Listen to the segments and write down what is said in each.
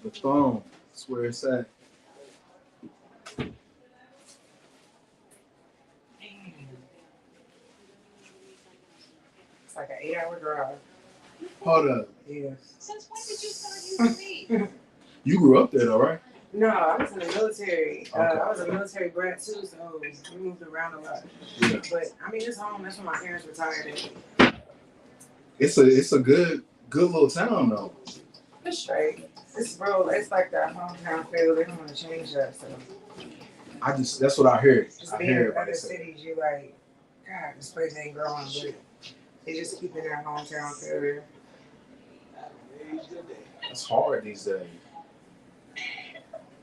The phone. That's where it's at. It's like an 8-hour drive. Hold up. Yes. Since when did you start using weed? You grew up there though, right? No, I was in the military. Okay. I was a military brat too, so we moved around a lot. Yeah. But I mean, it's home. That's where my parents retired at. It's a good little town though. It's straight. It's bro. It's like that hometown feel. They don't want to change that. So That's what I heard. just I being hear in everybody other say. cities, you like, God, this place ain't growing, but they just keeping their hometown feel there. It's hard these days.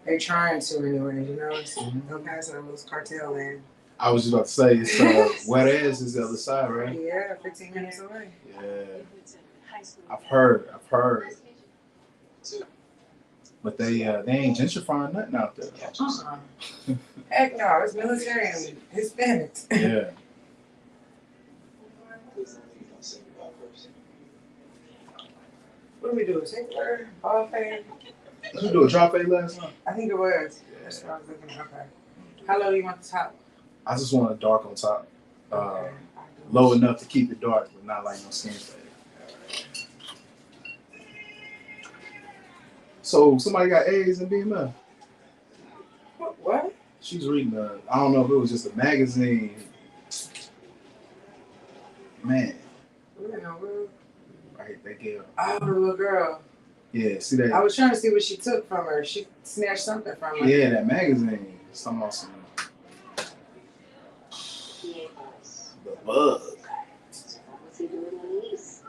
They trying to anyway. You know, it's no passing on those cartel land. I was just about to say it's Juarez is the other side, right? Yeah, 15 minutes away. Yeah. I've heard. But they ain't gentrifying nothing out there. Heck no, it's military and Hispanics. Yeah. What do we do? Take her? Ball fade? Did you do a drop fade last night? I think it was. That's what I was looking at. Okay. How low do you want the top? I just want a dark on top. Okay. Low enough to keep it dark, but not like no skin fade. So somebody got A's in BMF. What? She's reading I don't know if it was just a magazine. Man. Right, they gave her. Oh, the little girl. Yeah, see that? I was trying to see what she took from her. She snatched something from her. Yeah, that magazine. Something awesome. The bug. What's he doing on these?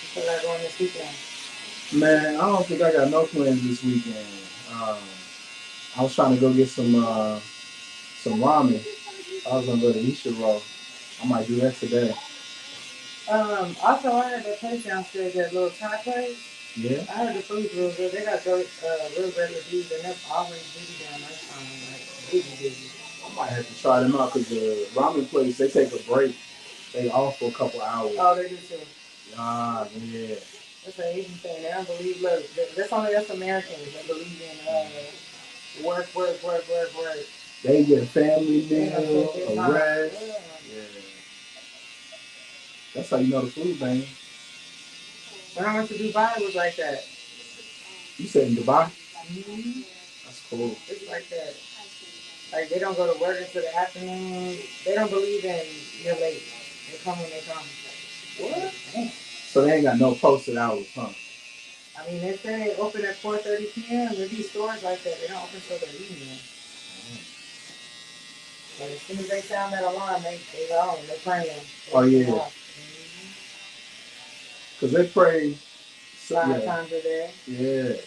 You feel like going this weekend? Man, I don't think I got no plans this weekend. I was trying to go get some ramen. I was gonna go to Isha Roll. I might do that today. Also, I had that place downstairs, that little Thai place. Yeah. I heard the food's real good. They got real great reviews, and they're always busy down that time, like busy. I might have to try them out because the ramen place, they take a break. They off for a couple hours. Oh, they do too. Ah, yeah. That's an Asian thing. They don't believe, look, that's only us Americans that believe in work. They get a family meal, a rest. Yeah. That's how you know the food, man. When I went to Dubai, it was like that. You said in Dubai? Mm-hmm. That's cool. It's like that. Like, they don't go to work until the afternoon. They don't believe in you're late. They come when they come. What? Damn. So they ain't got no posted hours, huh? I mean, they say open at 4:30 p.m. There be stores like that. They don't open until the evening. But as soon as they sound that alarm, they go home. They're praying. Oh, yeah. Because they pray 5 times a day. Yeah.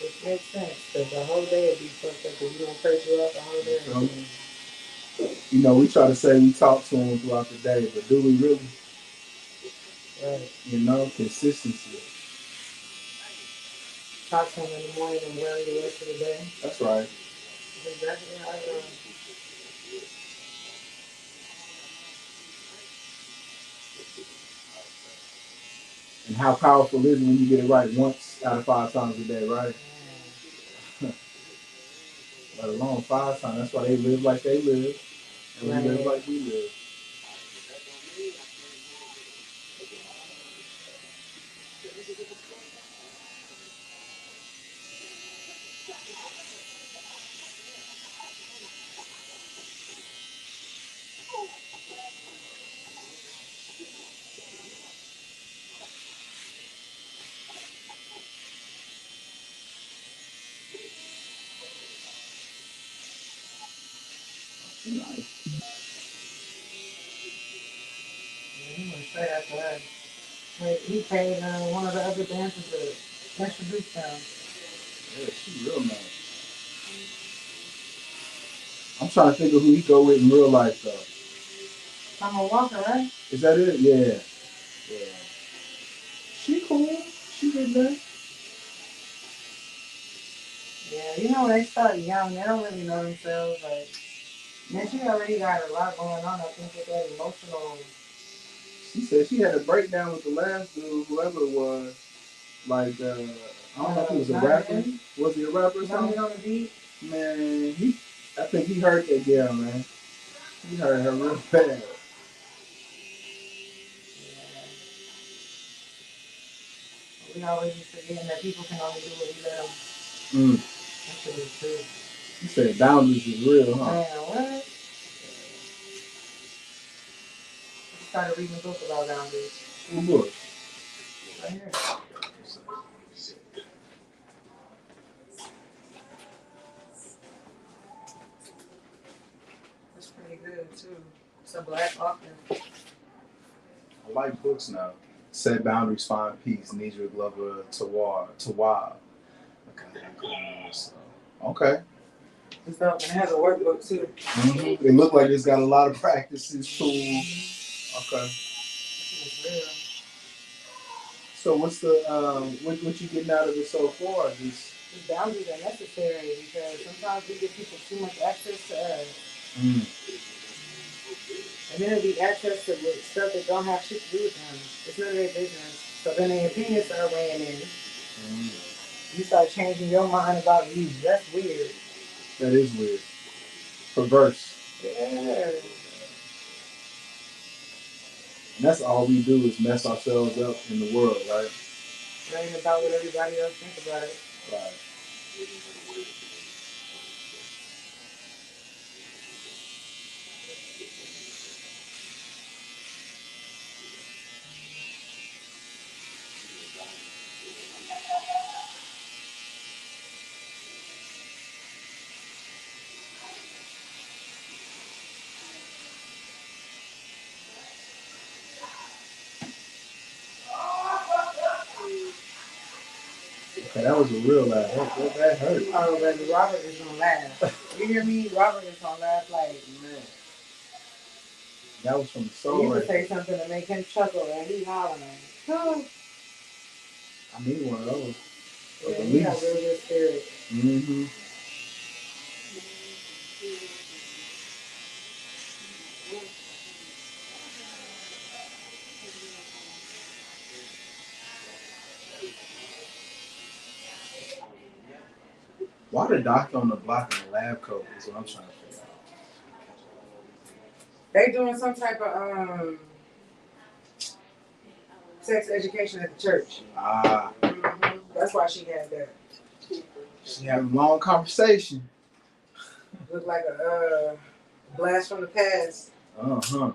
It makes sense. Because the whole day would be fucked up if you don't pray throughout the whole day. You know, we try to say we talk to them throughout the day, but do we really? Right. You know, consistency. Talk to them in the morning and worry the rest of the day. That's right. That's exactly how I go. And how powerful is it when you get it right once out of 5 times a day, right? Let alone 5 times. That's why they live like they live. And we live like we live. Nice. I'm going to say after that. He paid one of the other dancers to introduce them. Yeah, she's real nice. I'm trying to think of who he go with in real life, though. Summer Walker, right? Is that it? Yeah. Yeah. She cool. She did that. Yeah, you know, when they start young, they don't really know themselves. Like, man, she already got a lot going on. I think with that emotional. She said she had a breakdown with the last dude, whoever it was. Like, I don't know if he was a rapper. Was he a rapper or something? On the beat. Man, I think he hurt that girl, man. He hurt her real bad. We always be forgetting that people can only do what we let them. That shit is true. You said boundaries is real, huh? Man, what? I started reading a book about boundaries. What book? Right here. That's pretty good too. It's a black author. I like books now. Set boundaries, find peace. Nidra Glover Tawab. Okay. It's dope. And it has a workbook too. Mm-hmm. It looked like it's got a lot of practices, tools. Okay. It's real. So what's the what you getting out of it so far? These boundaries are necessary because sometimes we give people too much access to us. And then it'll be access to stuff that don't have shit to do with them. It's none of their business. So then their opinions start weighing in. You start changing your mind about you. That's weird. That is weird. Perverse. Yeah. And that's all we do is mess ourselves up in the world, right? It ain't about what everybody else thinks about it. Right. Okay, that was a real laugh. That hurt. Oh, baby, Robert is gonna laugh. You hear me? Robert is gonna laugh like, man. That was from the soul. You could say something to make him chuckle and he hollering. Oh. I need one of those. Yeah, he got real good spirit. Mm-hmm. Why the doctor on the block in the lab coat is what I'm trying to figure out. They doing some type of sex education at the church. Ah. Mm-hmm. That's why she had that. She having a long conversation. Looked like a blast from the past. Uh-huh.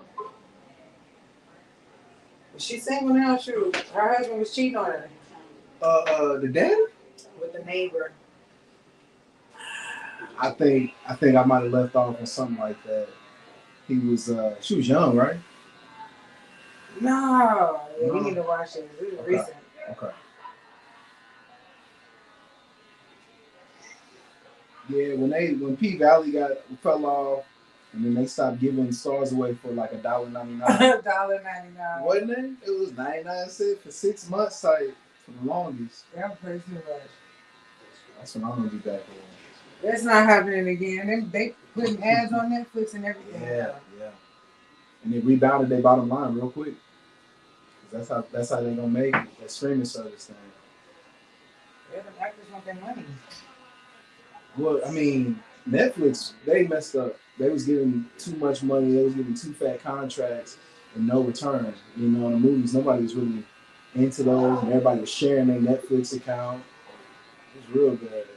She's single now, shoot. Her husband was cheating on her. The daddy? With the neighbor. I think I might have left off on something like that. He was she was young, right? No. Yeah, we need to watch it. This is recent. Okay. Yeah, when P Valley fell off, and then they stopped giving stars away for like $1.99. $1.99. Wasn't it? It was 99 cents for 6 months, like for the longest. Yeah, pretty much. That's when I'm gonna be back on. That's not happening again. They putting ads on Netflix and everything. Yeah. And they rebounded their bottom line real quick. That's how they're gonna make it, that streaming service thing. Yeah, the actors want their money. Well, I mean, Netflix, they messed up. They was giving too much money. They was giving too fat contracts and no return. You know, in the movies, nobody was really into those, and everybody was sharing their Netflix account. It was real bad.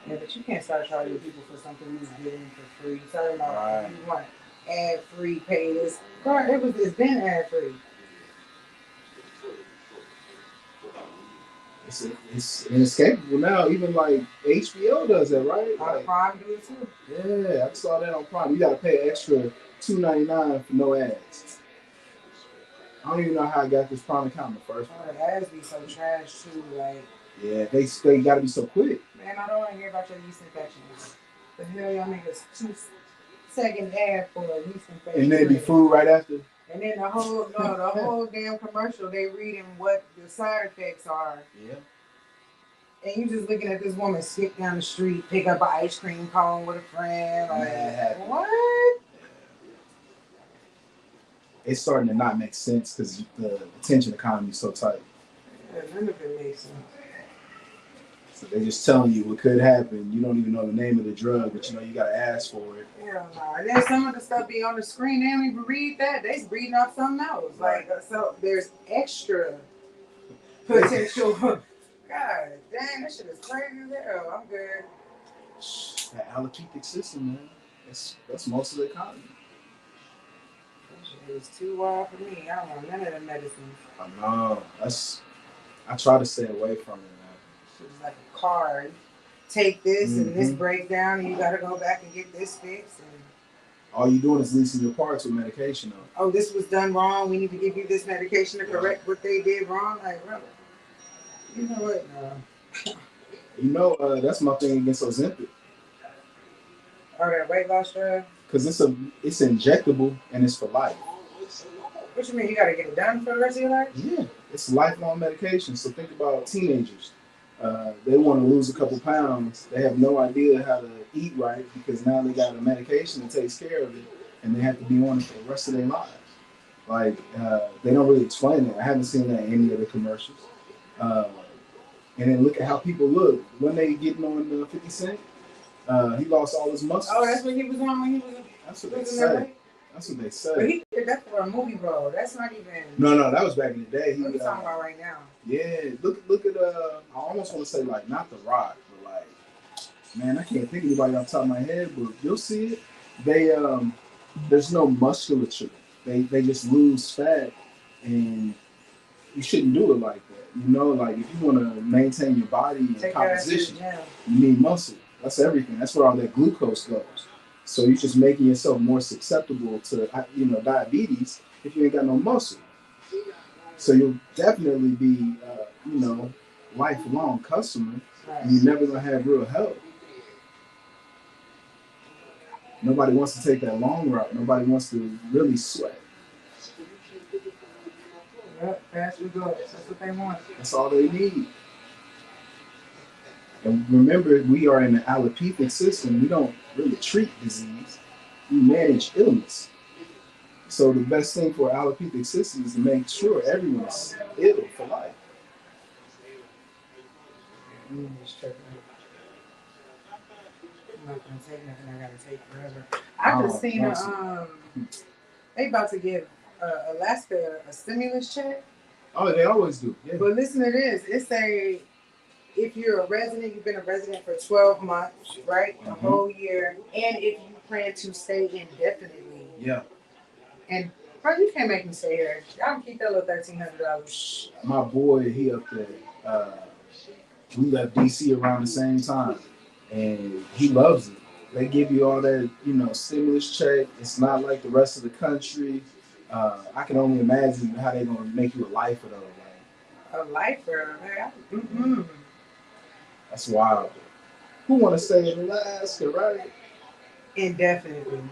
Yeah, but you can't start charging people for something you was getting for free. Sorry about you want ad free pay this. It's been ad free. It's inescapable now. Even like HBO does that, right? Like, Prime do it too. Yeah, I saw that on Prime. You got to pay extra $2.99 for no ads. I don't even know how I got this Prime account in the first place. The ads be so trash too, like. Yeah, they got to be so quick. Man, I don't want to hear about your yeast infections. The hell y'all niggas 2 second ad for a recent face. And then it be food right after. And then the whole damn commercial, they reading what the side effects are. Yeah. And you just looking at this woman skip down the street, pick up an ice cream cone with a friend. Like, what? It's starting to not make sense because the attention economy is so tight. Yeah, none of it makes sense. So they're just telling you what could happen. You don't even know the name of the drug, but you know you gotta ask for it. Hell no. And then some of the stuff be on the screen. They don't even read that. They reading off something else. Right. Like, so there's extra potential. God dang, that shit is crazy as hell. I'm good. That allopathic system, man. That's most of the economy. That shit is too wild for me. I don't want none of the medicines. I know. I try to stay away from it, man. It's like a card. Take this and this breakdown, and you gotta go back and get this fixed. And all you doing is leasing your parts with medication on. Oh, this was done wrong. We need to give you this medication to correct what they did wrong. Like, brother, you know what? You know, that's my thing against Ozempic. Oh, that weight loss drug? Because it's injectable and it's for life. What you mean? You got to get it done for the rest of your life? Yeah, it's lifelong medication. So think about teenagers. They want to lose a couple pounds. They have no idea how to eat right because now they got a medication that takes care of it, and they have to be on it for the rest of their lives. Like they don't really explain it. I haven't seen that in any of the commercials. And then look at how people look when they getting on 50 Cent. He lost all his muscles. Oh, that's what he was on when he was. That's what they say. That's what they say. But he did that for a movie role. That's not even. No, that was back in the day. What are you talking about right now? Yeah, look at I almost want to say like not The Rock, but like, man, I can't think of anybody off the top of my head, but you'll see it. They there's no musculature. They just lose fat, and you shouldn't do it like that. You know, like if you want to maintain your body and composition, you need muscle. That's everything. That's where all that glucose goes. So you're just making yourself more susceptible to, diabetes if you ain't got no muscle. So you'll definitely be, lifelong customer, and you're never gonna have real health. Nobody wants to take that long route. Nobody wants to really sweat. Yep, fast results. That's what they want. That's all they need. And remember, we are in the allopathic system. We don't really treat disease. We manage illness. So the best thing for allopathic system is to make sure everyone's ill for life. I'm not gonna take nothing I gotta take forever. I just seen they about to give Alaska a stimulus check. Oh, they always do. Yeah. But listen to this. It say if you're a resident, you've been a resident for 12 months, right? A whole year. And if you plan to stay indefinitely. Yeah. And, bro, you can't make me stay here. Y'all can keep that little $1,300. My boy, he up there. We left DC around the same time. And he loves it. They give you all that, stimulus check. It's not like the rest of the country. I can only imagine how they're going to make you a lifer, though. A lifer? Man. That's wild. Who want to stay in Alaska, right? Indefinitely.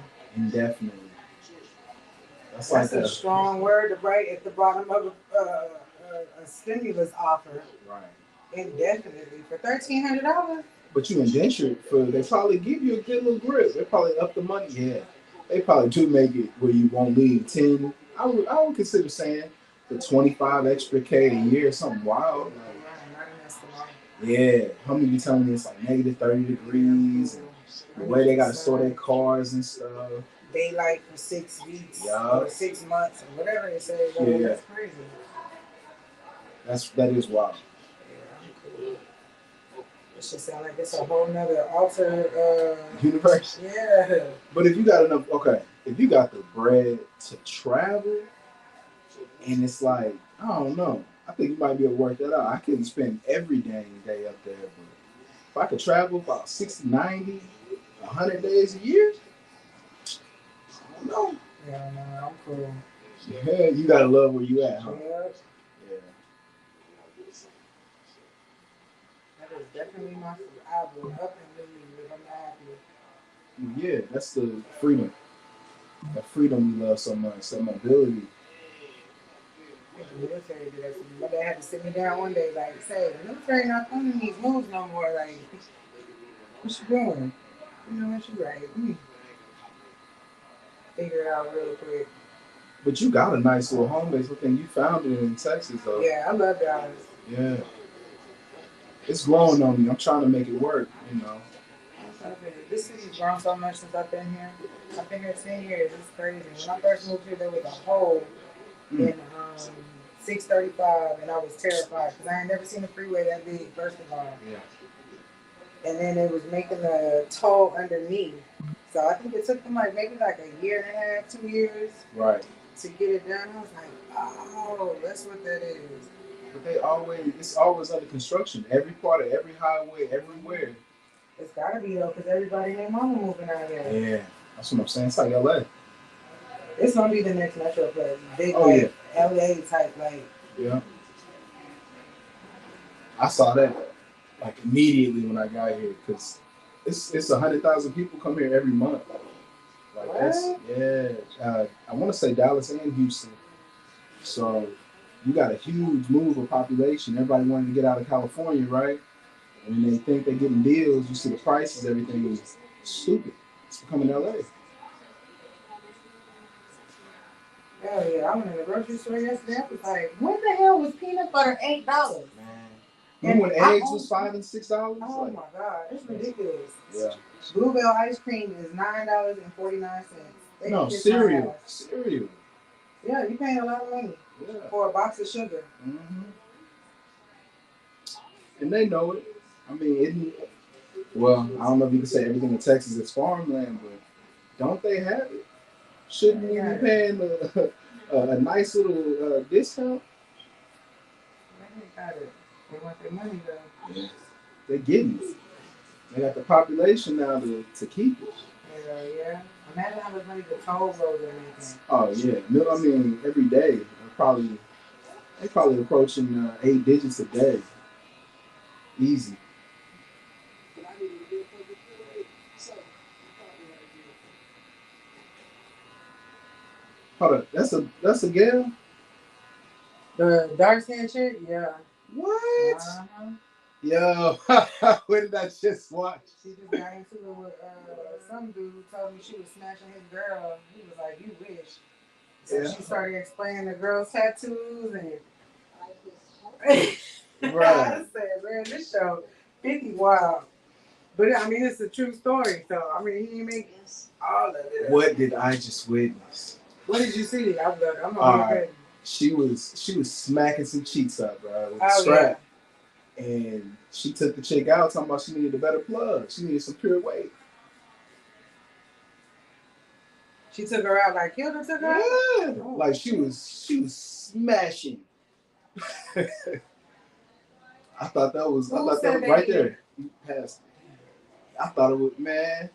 That's like a strong word to write at the bottom of a stimulus offer. Right. Indefinitely for $1,300. But you indentured for, they probably give you a good little grip. They probably up the money. Yeah. They probably do make it where you won't leave 10. I would consider saying the 25 extra K a year, something wild. Yeah, homie be telling me it's like negative 30 degrees, and the way they gotta store their cars and stuff. Daylight for 6 weeks or 6 months or whatever they say. Yeah. That's crazy. That is wild. Yeah, cool. It should sound like it's a whole nother alter universe. Yeah. But if you got if you got the bread to travel, and it's like, I don't know. I think you might be able to work that out. I couldn't spend every dang day up there, but if I could travel about 60, 90, 100 days a year, I don't know. Yeah, no, I'm cool. Yeah, you gotta love where you at, huh? Yeah. Yeah. That is definitely my food. I will up and leave if I'm not happy. Yeah, that's the freedom. That freedom we love so much. That mobility. I think the military did that to me. My dad had to sit me down one day, like, say, the military not coming these moves no more. Like, what you doing? You know what you right. Let me figure it out real quick. But you got a nice little home base. I think you found it in Texas, though. Yeah, I love Dallas. Yeah, it's growing on me. I'm trying to make it work. You know. This city's grown so much since I've been here. I've been here 10 years. It's crazy. When I first moved here, there was a hole Mm. in 635, and I was terrified because I had never seen a freeway that big, first of all. Yeah. And then it was making a toll underneath. So I think it took them like maybe like a year and a half, 2 years Right. to get it done. I was like, oh, that's what that is. But it's always under construction. Every part of every highway, everywhere. It's gotta be though, because everybody and their mama moving out here. Yeah, that's what I'm saying. It's like LA. It's gonna be the next metroplex. Big Oh like LA type like. yeah. I saw that like immediately when I got here because it's 100,000 people come here every month. Like What? that's yeah. I want to say Dallas and Houston. So you got a huge move of population. Everybody wanting to get out of California, right? And they think they're getting deals. You see the prices, everything is stupid. It's becoming LA. Hell yeah! I went in the grocery store yesterday. I was like, when the hell was peanut butter $8? Man. Remember when eggs was $5 and $6? Oh Like, my god, it's ridiculous. yeah. Bluebell ice cream is $9.49. No, cereal. Cereal. Yeah, you paying a lot of money Yeah. for a box of sugar. Mm-hmm. And they know it. I mean, well, I don't know if you can say everything in Texas is farmland, but don't they have it? Shouldn't we be paying a nice little discount? They got it. They want their money though. Yeah. They're getting it. They got the population now to keep it. Yeah. Imagine how much money the toll roads are making. Oh yeah, I mean every day they probably approaching 8 digits a day, easy. Hold up, that's a gal. The dark skinned chick, yeah. What? Uh-huh. Yo, where did I just watch? She just got into it with some dude who told me she was smashing his girl. He was like, "You wish." So Yeah. she started explaining the girl's tattoos and. Right. I said, man, this show 50 wild. But I mean, it's a true story. So I mean, he didn't make all of it. What did I just witness? What did you see? I'm right. She was smacking some cheeks up, bro, with the strap. Yeah. And she took the chick out talking about she needed a better plug. She needed some pure weight. She took her out like Hilda took her out? Yeah. Oh, like she was smashing. I thought that was right there. You passed it. I thought it was, man.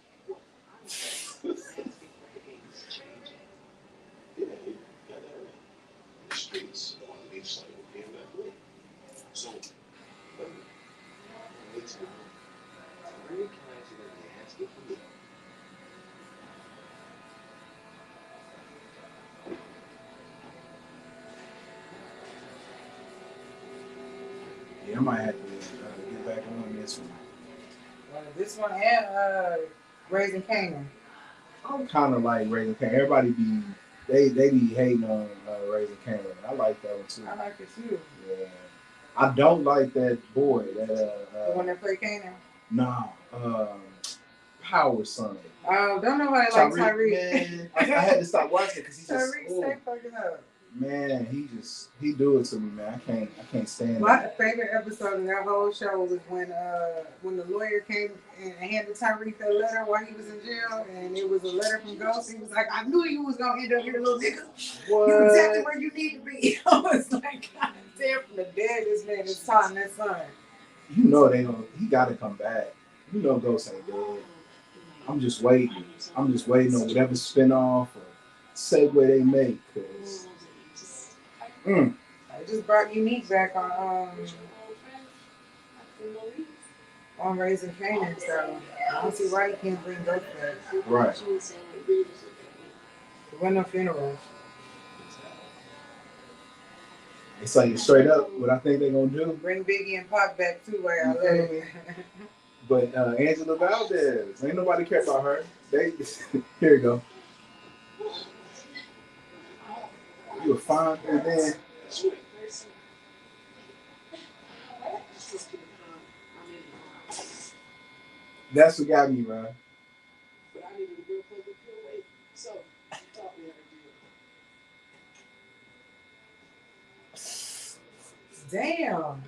Yeah, I might have to get back on this one. This one and Raising Canaan. I'm kind of like Raising Canaan. Everybody they be hating on Raising Canaan. I like that one too. I like it too. Yeah. I don't like that boy. That the one that played Canaan. Nah. Power son. Don't nobody like Tyreek. Man, I had to stop watching it because he just Tyreek stay fucking up. Man, he do it to me, man. I can't stand My favorite episode of that whole show was when the lawyer came and handed Tyreek that letter while he was in jail, and it was a letter from Ghost. He was like, "I knew you was gonna end up here, little nigga. What? You're exactly where you need to be." I was like, "God damn, from the dead, this man is taught that son." You know he got to come back. You know Ghost ain't dead. I'm just waiting. on whatever spinoff or segue they make, cause. I just brought Unique back on on Raising Canaan, so I don't see why you can't bring both back. Right. There wasn't no funeral. It's like straight up what I think they're gonna do. Bring Biggie and Pac back too while You y'all feel live. me? But Angela Valdez, ain't nobody care about her. They here you go. You were fine, and then that's what got me, man. Damn.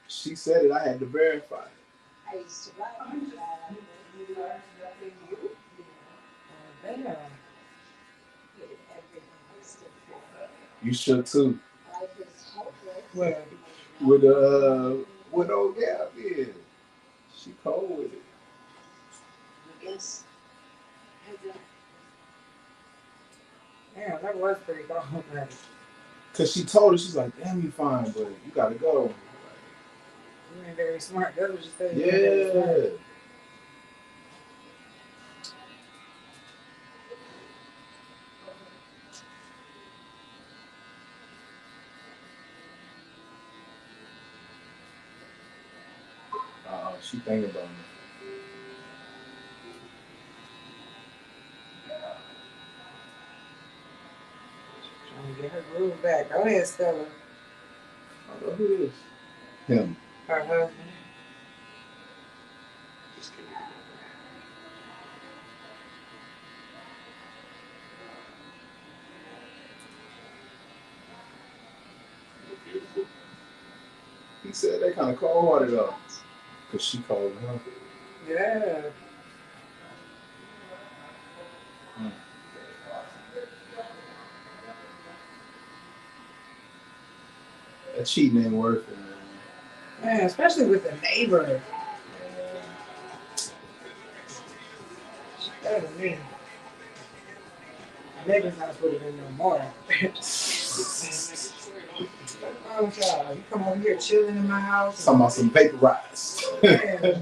She said it. I had to verify. Damn. You should too. Well, With with old Gab is. She cold with it. damn, that was pretty cool. Cause she told her, she's like, damn, you fine, but you gotta go. You ain't very smart. That's what you said. You ain't very Yeah. smart. She thinking about me. Trying to get her groove back. Go ahead, Stella. I don't know who this. Him. Her husband. He said they kind of cold-hearted though. Cause she called him. Yeah. That cheating ain't worth it, man. Man, especially with the neighbor. Better than me. Neighbor's not supposed to be no more. Oh, child. You come over here chilling in my house. Talking about some vaporized. Yeah.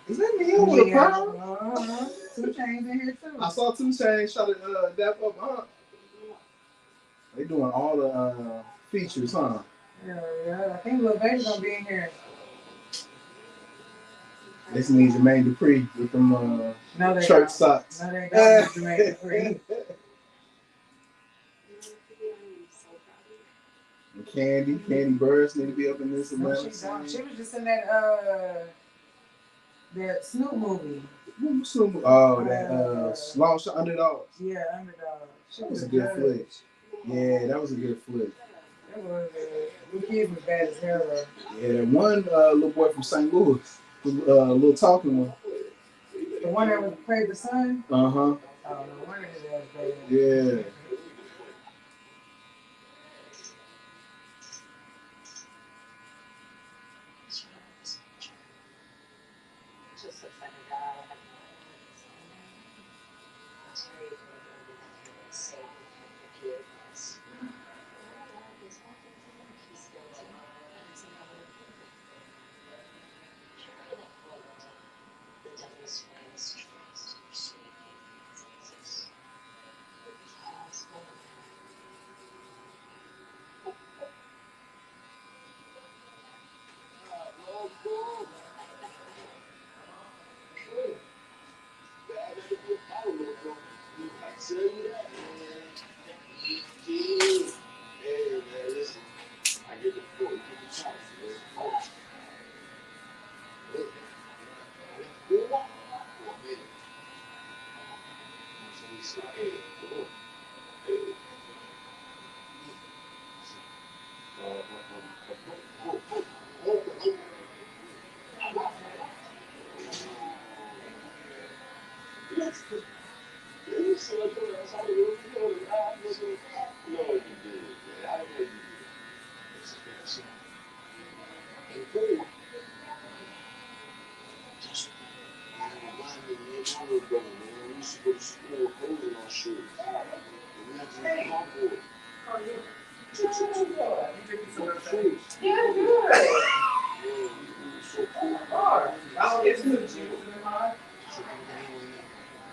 Is that me with a problem? 2 Chainz in here too. I saw 2 Chainz try to dap up, huh? They doing all the features, huh? Yeah. I think Lil Baby's gonna be in here. This needs Jermaine Dupri with them No, they church don't. socks. No, they don't need Jermaine Dupri. And Candy Birds need to be up in this. No, she don't. She was just in that Snoop movie. Oh, that Long Shot Underdogs. Yeah, Underdog. That was a good flick. Yeah, that was a good flick. That was the kid was bad as hell though. Yeah, that one little boy from St. Louis, the little talking one. The one that played the son? Uh-huh. Oh, no wonder his ass bad. Yeah.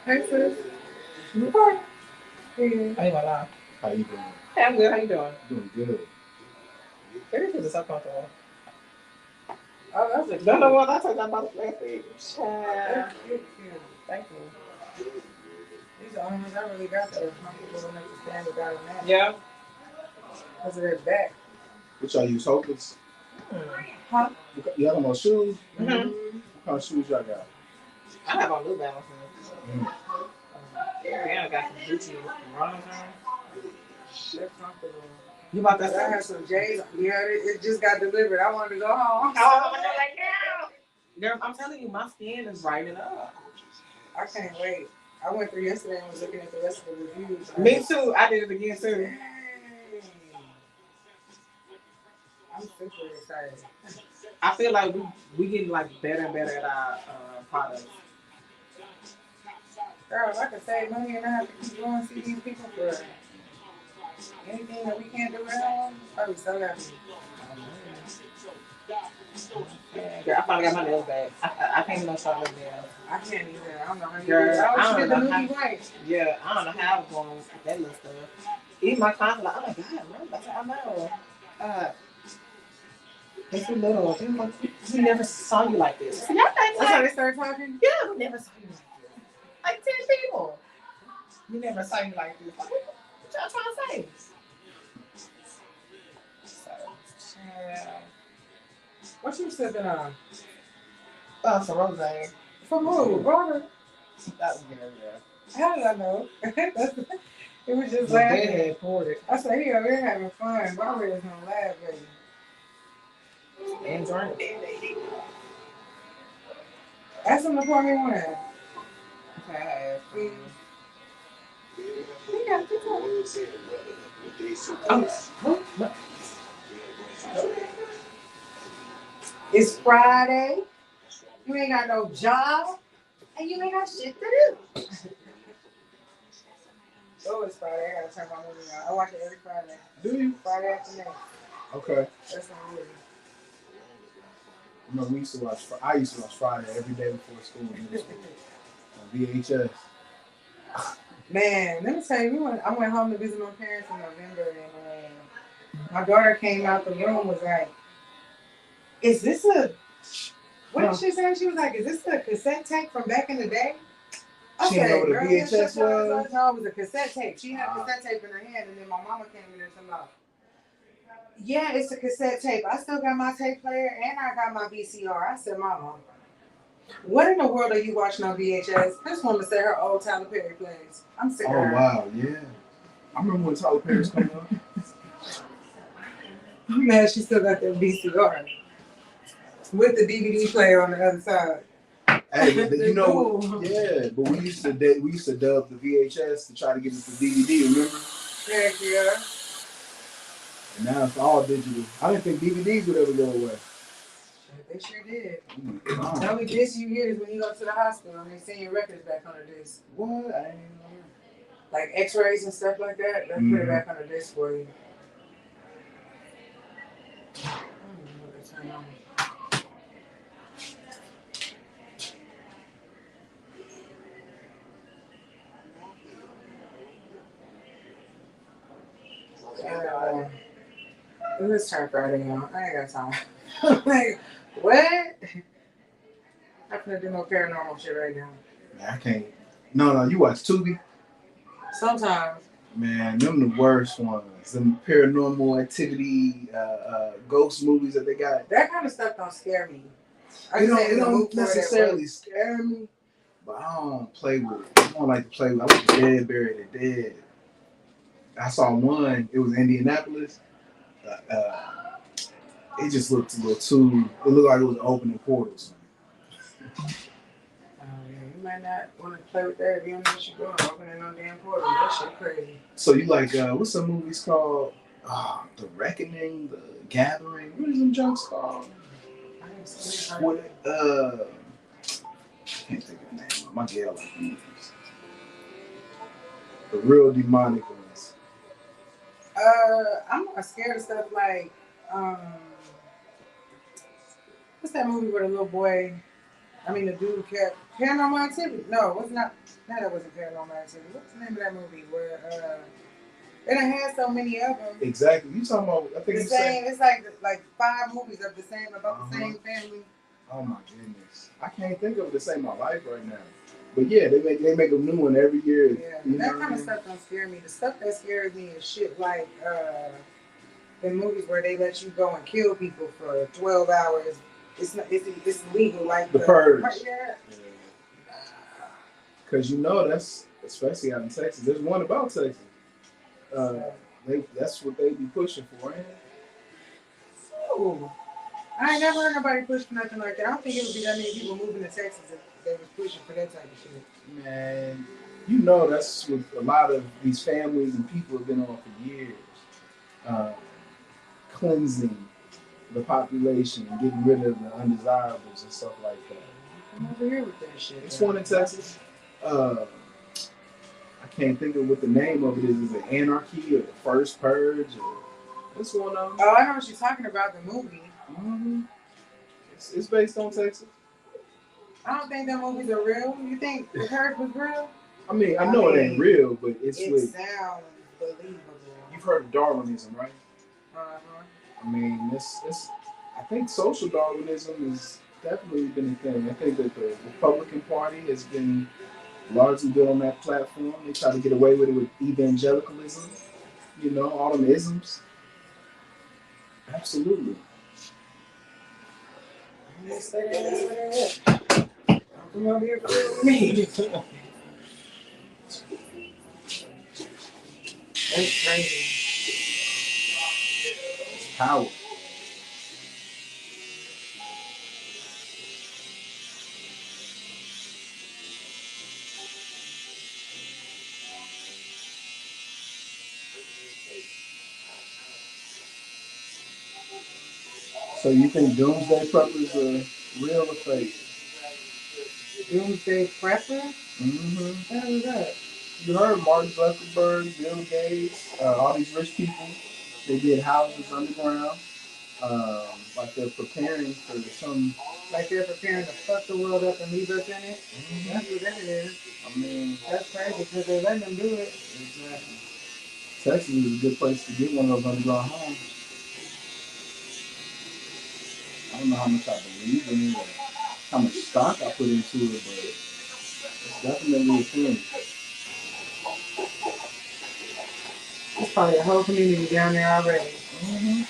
Hey, sis. Okay. I ain't gonna lie. How you doing? Hey, I'm good. How you doing? Doing good. Everything is so comfortable. Oh, that's a no, no, well, that's what I'm about to say. Child. Thank you. These are the only ones I really got that are comfortable enough to stand without a mat. Yeah. Because of their back. Which I use Hopeless. Huh? You have on shoes? Mm-hmm. What kind of shoes y'all got? I have on New Balances. Yeah, I got some Gucci runners on. They're comfortable. You bought that? I have some J's. Yeah, it just got delivered. I wanted to go home. Oh, like, no. I'm telling you, my skin is brightening up. I can't wait. I went through yesterday and was looking at the rest of the reviews. Me too. I did it again too. Dang. I'm super excited. I feel like we getting like better and better at our products. Girl, if I could save money and not have to keep going to see these people for anything that we can't do at home, I'd be so happy. Yeah, girl, I finally got my nails back. I can't even start with nails. I can't either. I don't know how you do it. I don't know how. White. Yeah, I don't know how I was going with that little stuff. Even my clients were like, oh my God, remember? I know. They too little. They like, we never saw you like this. Yeah, that's how they started talking? Yeah, we never saw you like this. Like 10 people. We never saw you like this. Like, what y'all trying to say? So, yeah. What you sipping on? Some rosé. From who? Robert? That was good, yeah. How did I know? It was just laughing. I said, he over here having fun. Robert is gonna laugh, baby. And drink. Ask him to pour me one. Okay. He got two cups. Oh, it's Friday. You ain't got no job, and you ain't got shit to do. Oh, it's Friday. I gotta turn my movie on. I watch it every Friday. Do you? Friday afternoon. Okay. That's my movie. You know, I used to watch Friday every day before school. On VHS. Man, let me tell you, I went home to visit my parents in November, and my daughter came out the room, was like, is this a, what did she say? She was like, is this a cassette tape from back in the day? She didn't know what a VHS was? No, it was a cassette tape. She had a cassette tape in her hand, and then my mama came in there and said, yeah, it's a cassette tape. I still got my tape player, and I got my VCR. I said, Mama, what in the world are you watching on VHS? This woman said her old Tyler Perry plays. I'm sick of her. Oh, wow, yeah. I remember when Tyler Perry's coming up. I'm mad she still got that VCR with the DVD player on the other side. Hey, but you know, yeah, but we used to dub the VHS to try to get it to DVD, remember? Heck yeah. And now it's all digital. I didn't think DVDs would ever go away. They sure did. The only disc you get is when you go to the hospital and they send your records back on the disc. What? I ain't know. Like X-rays and stuff like that, they put it back on the disc for you. I don't even know what to turn on. Let's turn Friday on. I ain't got time. Like, what? I couldn't do no paranormal shit right now. Man, I can't. No, you watch Tubi? Sometimes. Man, them the worst ones. Them paranormal activity, ghost movies that they got. That kind of stuff don't scare me. It don't necessarily scare me, but I don't play with. I don't like to play with. I like the dead, bury the dead. I saw one. It was Indianapolis. It just looked a little too. It looked like it was opening portals. Oh, yeah, you might not want to play with that if you don't know what you're doing. Opening no damn portal. That shit crazy. So you like what's some movies called? The Reckoning, The Gathering. What is them jokes called? I didn't see it. What? I can't think of the name. My gal like movies. The real demonic ones. I'm more scared of stuff like what's that movie where the little boy? I mean, the dude kept Paranormal Activity. No, what's not? No, that wasn't Paranormal Activity. What's the name of that movie where it done had so many of them? Exactly. You talking about? I think the you same. said It's like 5 movies of the same about the same family. Oh my goodness, I can't think of it to save my life right now. But yeah, they make a new one every year. Yeah, that kind of stuff don't scare me. The stuff that scares me is shit like the movies where they let you go and kill people for 12 hours. It's illegal. Like the Purge. Yeah. Because that's especially out in Texas. There's one about Texas. That's what they be pushing for, ain't it? Ooh. I ain't never heard nobody push for nothing like that. I don't think it would be that many people moving to Texas if they was pushing for that type of shit. Man, that's what a lot of these families and people have been on for years. Cleansing the population and getting rid of the undesirables and stuff like that. I'm over here with that shit. It's one in Texas. I can't think of what the name of it is. Is it Anarchy or the First Purge? Or what's going on? Oh, I know what you're talking about, the movie. Mm-hmm. It's based on Texas. I don't think that movies are real. You think The Purge was real? I mean, I know it ain't real, but it sounds believable. You've heard of Darwinism, right? Uh-huh. I mean, I think social Darwinism has definitely been a thing. I think that the Republican Party has been largely built on that platform. They try to get away with it with evangelicalism, all them isms. Absolutely. Come over here with me. That's crazy. It's power. So you think doomsday preppers are real or fake? Doomsday prepper? Mm-hmm. What was that? You heard Mark Zuckerberg, Bill Gates, all these rich people, they get houses underground, like they're preparing for some... Like they're preparing to fuck the world up and leave us in it? Mm-hmm. That's what that is. I mean... That's crazy because they're letting them do it. Exactly. Texas is a good place to get one of those underground homes. I don't know how much I believe in it or how much stock I put into it, but it's definitely a thing. There's probably a whole community down there already. Mm-hmm.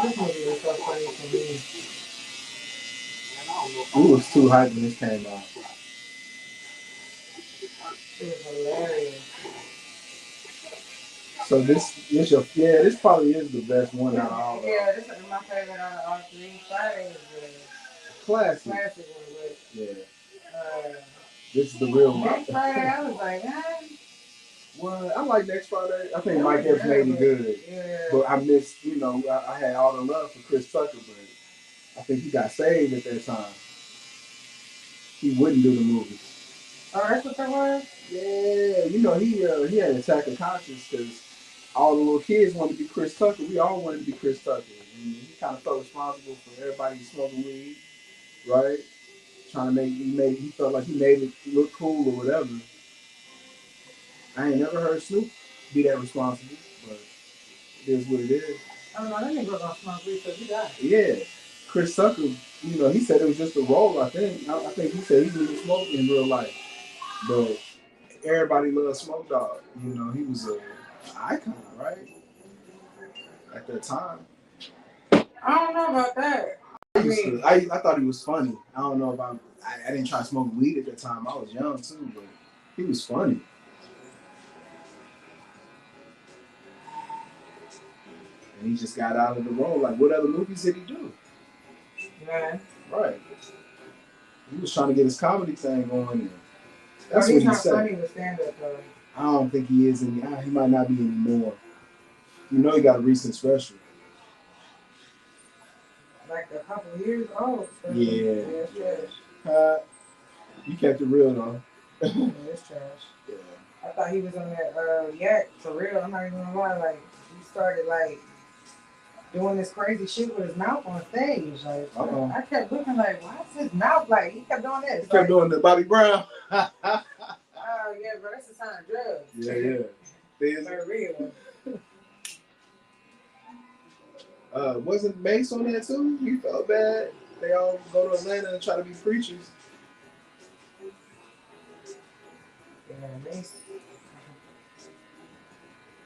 This movie was so funny to me. We was too hyped when this came out. It was hilarious. So this probably is the best one out of all of them. Yeah, this is my favorite out of all 3. Friday is the Classic. classic one, but Yeah. This is the real one. Next Friday, I was like, Well, I like Next Friday. I think Mike Epps made it good. Yeah. But I missed, I had all the love for Chris Tucker, but I think he got saved at that time. He wouldn't do the movies. Oh, that's what that was? Yeah, he had an attack of conscience because all the little kids wanted to be Chris Tucker. We all wanted to be Chris Tucker. And he kind of felt responsible for everybody smoking weed, right? Trying to he felt like he made it look cool or whatever. I ain't never heard Snoop be that responsible, but it is what it is. I don't know, that nigga was on smoke weed because he died. Yeah. Chris Tucker, he said it was just a role, I think. I think he said he didn't smoke in real life. But everybody loves Smoke Dogg. He was an icon, right? At that time. I don't know about that. I thought he was funny. I don't know if I didn't try to smoke weed at that time. I was young too, but he was funny. And he just got out of the role. Like, what other movies did he do? Yeah. Right. He was trying to get his comedy thing going. That's what he not said. Funny with stand-up though. I don't think he is any. He might not be anymore. He got a recent special. Like a couple of years old. So Yeah. It's trash. You kept it real though. Yeah, it's trash. Yeah. I thought he was on that yak for real. I'm not even gonna lie. Like he started like doing this crazy shit with his mouth on stage. Like I kept looking like, why is his mouth like? He kept doing this. He kept doing the Bobby Brown. Oh yeah, bro, that's a sign of drugs. Yeah. For real. Wasn't Mace on there too? He felt bad. They all go to Atlanta and try to be preachers. Yeah,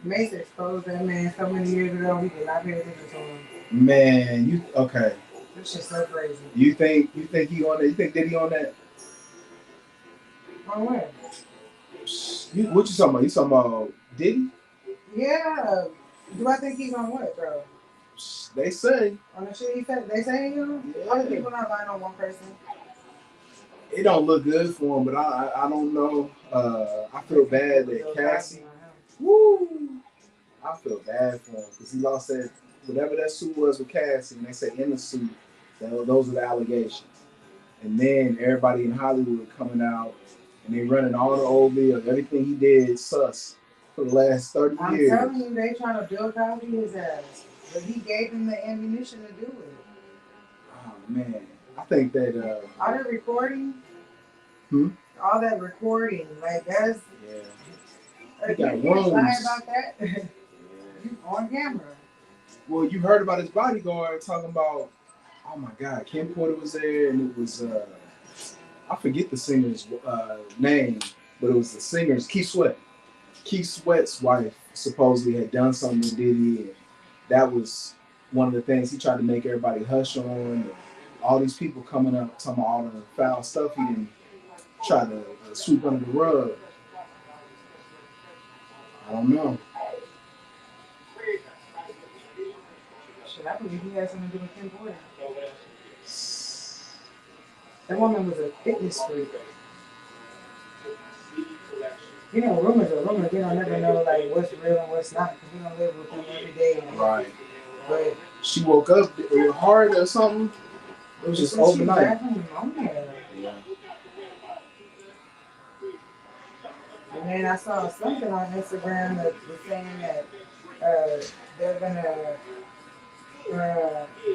Mace exposed that man so many years ago. We did not pay attention to him. Man, okay? This shit's so crazy. You think he on that? You think Diddy on that? On what? What you talking about? You talking about Diddy? Yeah. Do I think he's on what, bro? They say. On the shit he said, they say he on? Yeah. Other people not lying on one person. It don't look good for him, but I don't know. I feel bad that Cassie. Woo! I feel bad for him because he lost that whatever that suit was with Cassie, and they say in the suit those are the allegations. And then everybody in Hollywood coming out and they running all the old videos, everything he did sus for the last 30 years. I'm telling you, they trying to Bill Cosby his ass, but he gave him the ammunition to do it. Oh man, I think that all that recording. All that recording, like that's. Yeah. He got rooms. Lie about that. Yeah. On camera. Well, you heard about his bodyguard talking about, oh my God, Kim Porter was there, and it was I forget the singer's name, but it was the singer's Keith Sweat. Keith Sweat's wife supposedly had done something with Diddy, and that was one of the things he tried to make everybody hush on. And all these people coming up talking about all the foul stuff he didn't try to sweep under the rug. I don't know. Shit, I believe he had something to do with Kim Porter. That woman was a fitness freak. Rumors are rumors. We don't never know like what's real and what's not because we don't live with them every day. Right. But she woke up with her heart or something. It was just overnight. Yeah. And then I saw something on Instagram that was saying that they're gonna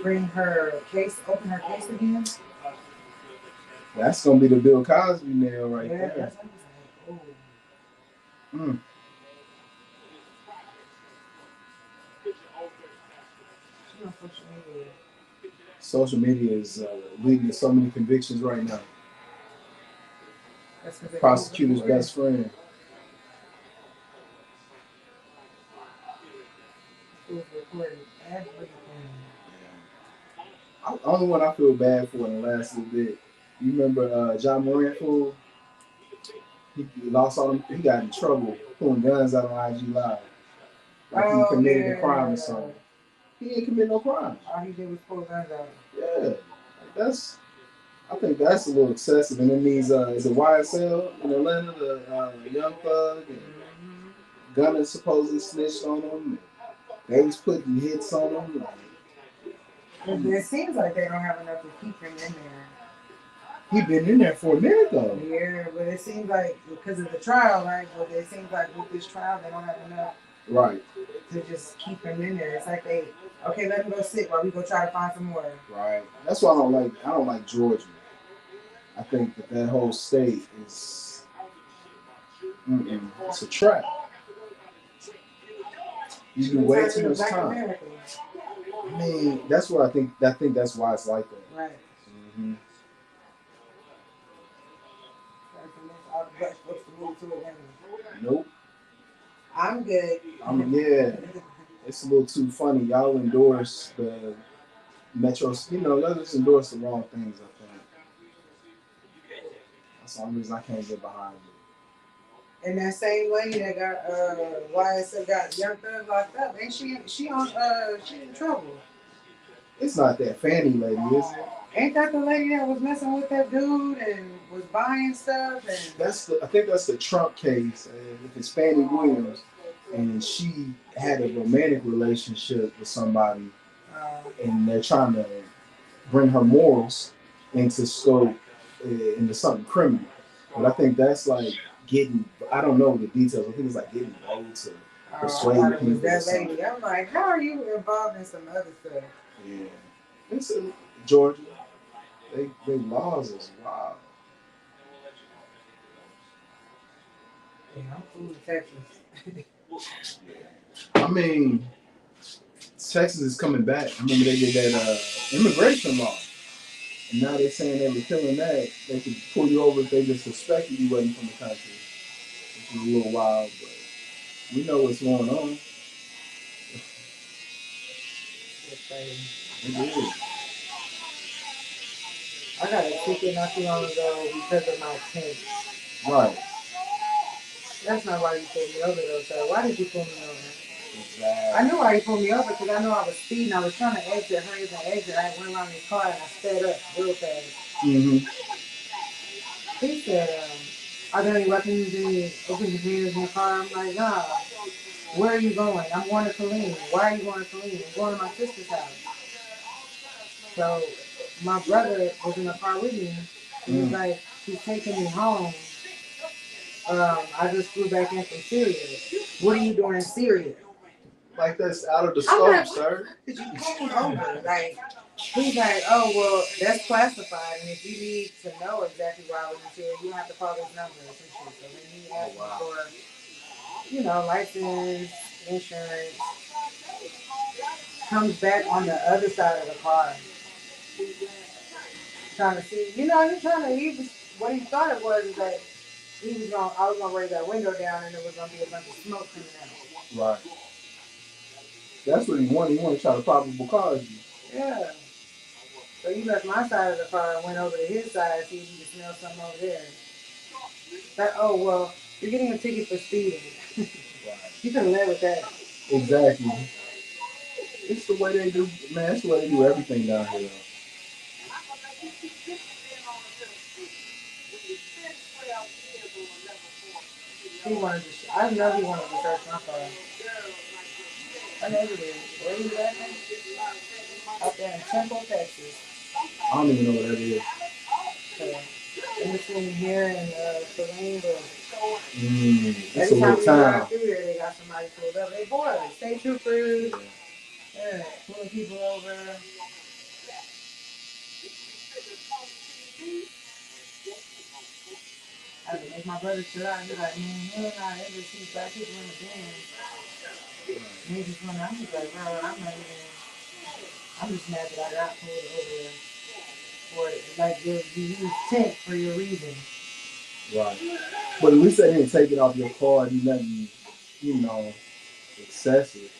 bring her case, open her case again. That's gonna be the Bill Cosby nail right there. That's like, Social media is leading to so many convictions right now. Prosecutor's best friend. The only one I feel bad for in the last little bit. You remember John Morant fool? He lost all them. He got in trouble pulling guns out on IG Live. Like he committed a crime or something. He ain't committed no crime. All he did was pull guns out. Yeah, I think that's a little excessive. And then these, is it YSL in Atlanta, the Young Thug and Gunna supposedly snitched on them. They was putting hits on them. It seems like they don't have enough to keep him in there. He been in there for a minute though. Yeah, but it seems like because of the trial, right? But it seems like with this trial, they don't have enough. Right. To just keep him in there. It's like okay, let him go sit while we go try to find some more. Right. That's why I don't like Georgia. I think that whole state is, it's a trap. You do way too much time. America. I mean, that's what I think. I think that's why it's like that. Right. Mm-hmm. Nope. I'm good. Yeah. It's a little too funny. Y'all endorse the Metro. Y'all just endorse the wrong things, I think. That's the only reason I can't get behind it. And that same lady that got YSL got Young Thug locked up, ain't she in trouble? It's not that Fanny lady, is it? Ain't that the lady that was messing with that dude and was buying stuff? And I think that's the Trump case. It's Fannie Williams, and she had a romantic relationship with somebody, and they're trying to bring her morals into scope, into something criminal. But I think that's like I don't know the details. I think it's like getting bold to persuade people. That lady, I'm like, how are you involved in some other stuff? Yeah, it's in Georgia. They laws is wild. Yeah, I'm cool with Texas. I mean, Texas is coming back. I remember they did that immigration law. And now they're saying they were killing that. They could pull you over if they just suspected you wasn't from the country. Which is a little wild, but we know what's going on. It is. I got a ticket not too long ago because of my tent. Right. That's not why you pulled me over though, sir. Why did you pull me over? Exactly. I knew why you pulled me over because I knew I was speeding. I was trying to exit, hurry up and exit. I went around this car and I sped up real fast. Mm-hmm. He said, are there any weapons in the open containers in the car? I'm like, nah. Where are you going? I'm going to Killeen. Why are you going to Killeen? I'm going to my sister's house. So my brother was in the car with me. He was like, she's taking me home. I just flew back in from Syria. What are you doing in Syria? Like that's out of the scope, sir. Did you pull me over? Like, he's like, oh, well, that's classified. And if you need to know exactly why I was in Syria, you have to call this number. So then he asked me for, license, insurance. Comes back on the other side of the car. Trying to see, what he thought it was is that I was gonna raise that window down and there was gonna be a bunch of smoke coming out. Right. That's what he wanted. He wanted to try to probable cause you. Yeah. So he left my side of the car and went over to his side to see if he could smell something over there. Like, oh well, you're getting a ticket for speeding. Right. You could have led with that. Exactly. It's the way they do, man. It's the way they do everything down here. I know he wanted to search my car. I know he did. Where are you at? Out there in Temple, Texas. I don't even know what that is. In between here and Flamingo. It's a little town. Through there, they got somebody pulled up. They boys, state troopers. Yeah, pulling people over. I had to make my brother chill out. He's like, man, hell no, I ever see black people in the band. And he just went out. He's like, bro, I'm just mad that I got pulled over for it. Like, you use tech for your reason. Right. But at least they didn't take it off your car and nothing, excessive.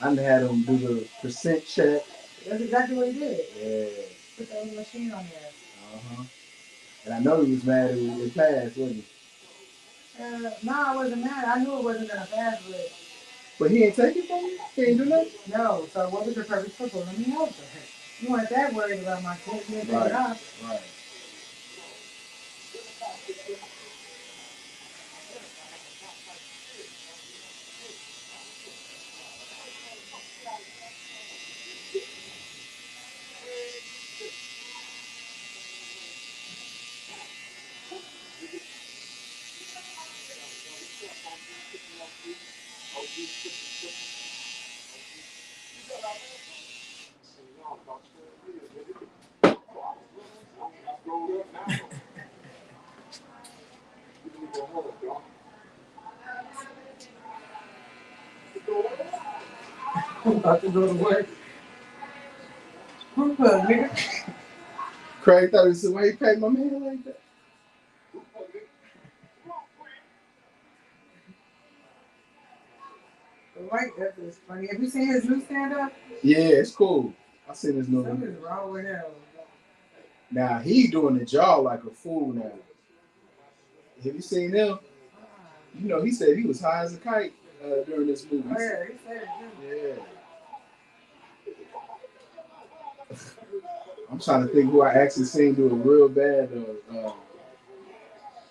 I done had them do the percent check. That's exactly what he did. Yeah. Put that machine on there. Uh-huh. And I know he was mad it passed, wasn't he? No, I wasn't mad. I knew it wasn't going to pass, but... But he ain't take it from you? He ain't do nothing? No. So what was your purpose for pulling me over? You weren't that worried about my kids. You didn't take Right, it off. right. I'm about to go to work. Who put nigga? Craig thought he said, why you pat my man like that? The white F is funny. Have you seen his new stand up? Yeah, it's cool. I seen his new. Something's wrong with him. Now he doing the jaw like a fool now. Have you seen him? You know, he said he was high as a kite during this movie. Oh yeah, he said it too. Yeah. I'm trying to think who I actually seen do it real bad though.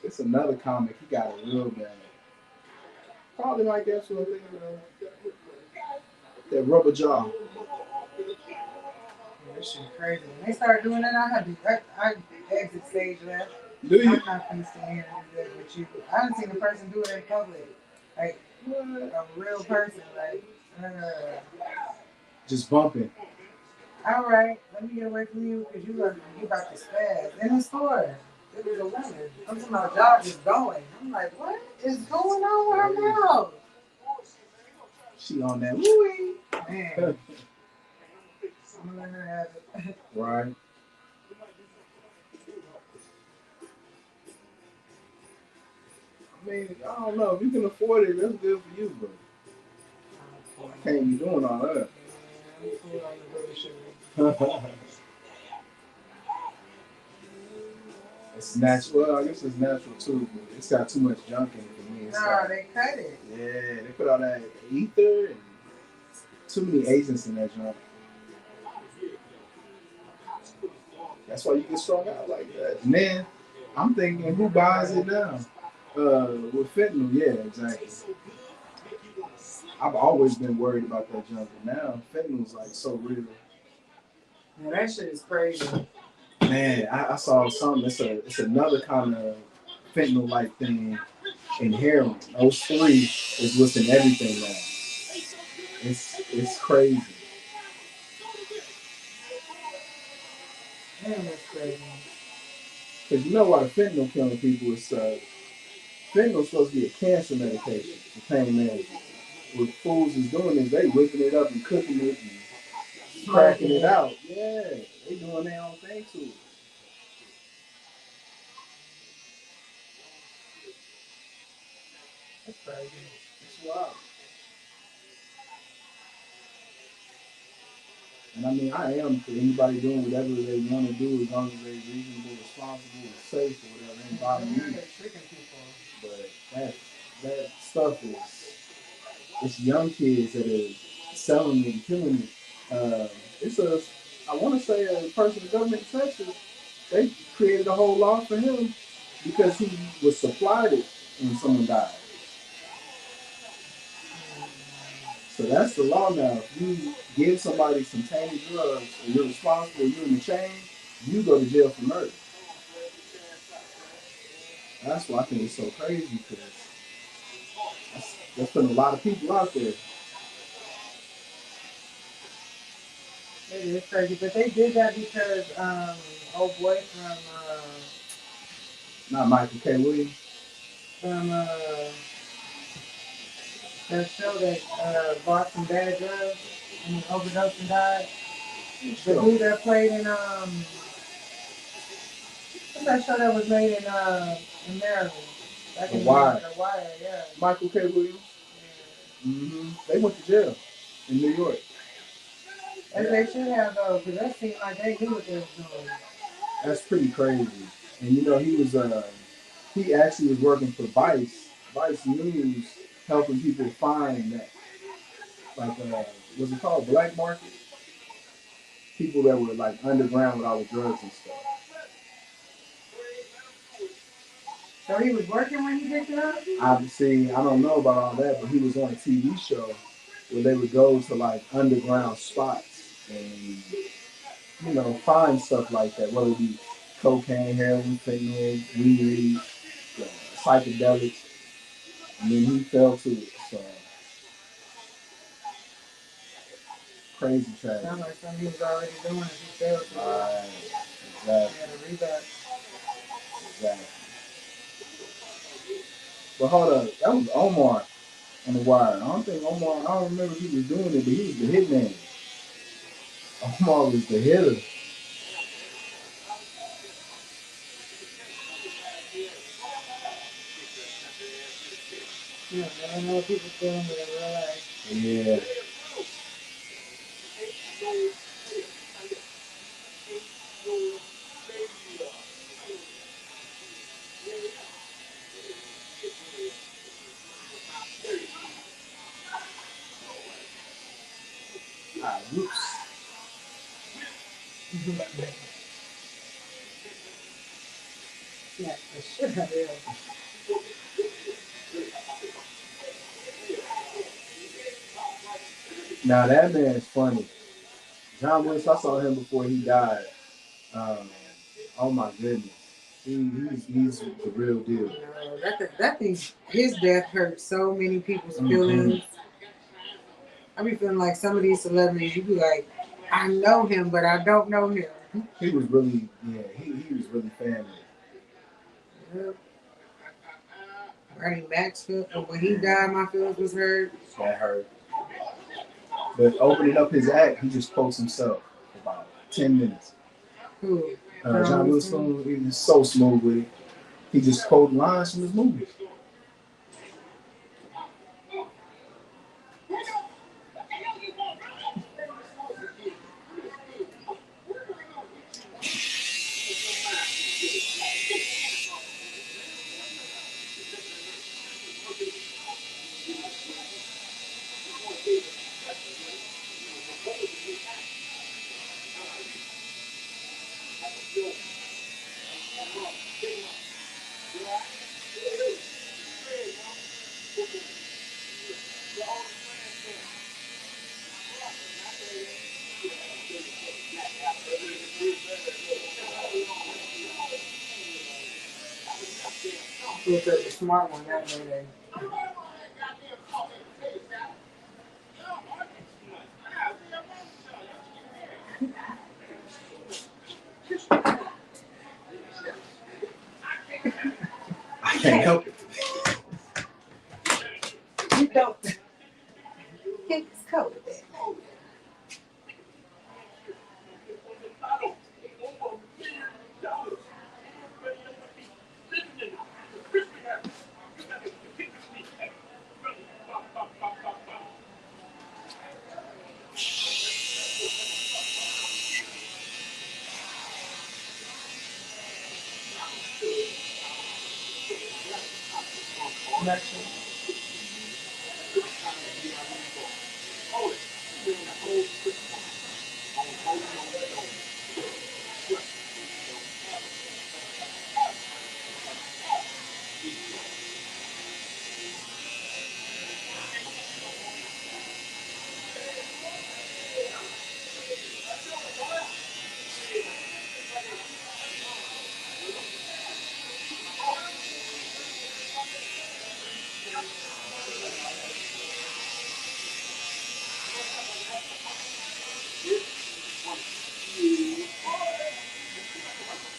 It's another comic. He got it real bad. Probably like that's what I'm thinking of. That rubber jaw. Yeah, this shit crazy. When they start doing that, I exit stage left. Do you? I'm not gonna stand here and do that with you. I haven't seen a person do it in public. Like a real person. Like, Just bumping. all right, let me get away from you because you about to spaz in the store. It was a woman. I'm talking about y'all just going. I'm like, what is going on with her mouth? She on that woo. Man, I'm gonna let her have it. Right. I mean, I don't know. If you can afford it, that's good for you, but I can't be doing all that. It's natural. Well, I guess it's natural too, but it's got too much junk in it for me. No, they cut it. Yeah, they put all that ether and too many agents in that junk. That's why you get strung out like that. And then I'm thinking, who buys it now? With fentanyl, yeah, exactly. I've always been worried about that junk, but now fentanyl's like so real. Yeah, that shit is crazy. Man, I saw something. It's another kind of fentanyl like thing in heroin. Those three is what's in everything now. It's crazy. Damn, that's crazy. Cause you know why the fentanyl killing people is fentanyl's supposed to be a cancer medication, a pain medicine. What fools is doing is they whipping it up and cooking it and cracking it out. Yeah, they doing their own thing to it. That's crazy. It's wild. And I mean, I am for anybody doing whatever they want to do as long as they're reasonable, responsible, and safe or whatever. Ain't bother me. They're tricking people. But that stuff is it's young kids that are selling it and killing it. It's a I want to say a person in government in Texas. They created a whole law for him because he was supplied it when someone died. So that's the law now. If you give somebody some tainted drugs and you're responsible, you're in the chain, you go to jail for murder. That's why I think it's so crazy because that's putting a lot of people out there. It is crazy, but they did that because old boy Not Michael K. Williams. from that show that bought some bad drugs and he overdosed and died. The dude that played in what's that show that was made in Maryland? Back The in Wire. The Wire, yeah. Michael K. Williams. Yeah. They went to jail in New York. As they should have though, because that seemed like they knew what they was doing. That's pretty crazy. And you know, he actually was working for Vice News, helping people find that, like, what's it called, black market? people that were like underground with all the drugs and stuff. So he was working when he picked it up? Obviously, I don't know about all that, but he was on a TV show where they would go to like underground spots and find stuff like that, whether it be cocaine, heroin, fentanyl, weed, psychedelics. And then he fell to it. So crazy tragedy. Sounds like something he was already doing if he fell to it. Right. He had Exactly. to rebound. Exactly. But hold up, that was Omar on the wire. I don't remember if he was doing it, but he was the hitman. Omar was the hitter. Yeah, I don't know what people feeling in real life. Yeah. Whoops. Yeah, the shit out of him. Now that man is funny. John Willis, I saw him before he died. Um, oh my goodness. He's the real deal. No, that thing, his death hurt so many people's feelings. I be feeling like some of these celebrities, you be like, I know him, but I don't know him. He was really, he was really family. Yep. Bernie Maxwell, when he died, my feelings was hurt. That hurt. But opening up his act, he just quotes himself for about 10 minutes. Who? John Willis, he was so smooth with it. He just quoted lines from his movies. He was such a smart one that day. I can't help it. You don't. Get his coat.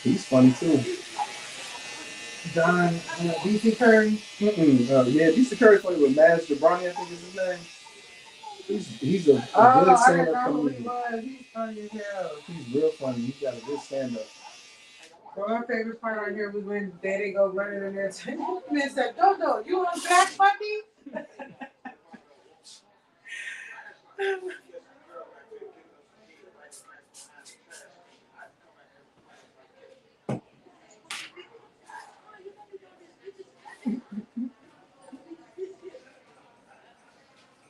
He's funny too. John DC Curry. Yeah, DC Curry funny with Maz Jobrani, I think is his name. He's a good stand-up comedian. He's funny as hell. He's real funny. He's got a good stand-up. Well, my favorite part right here was when Daddy go running in there and they said, Dodo, you want black puppy?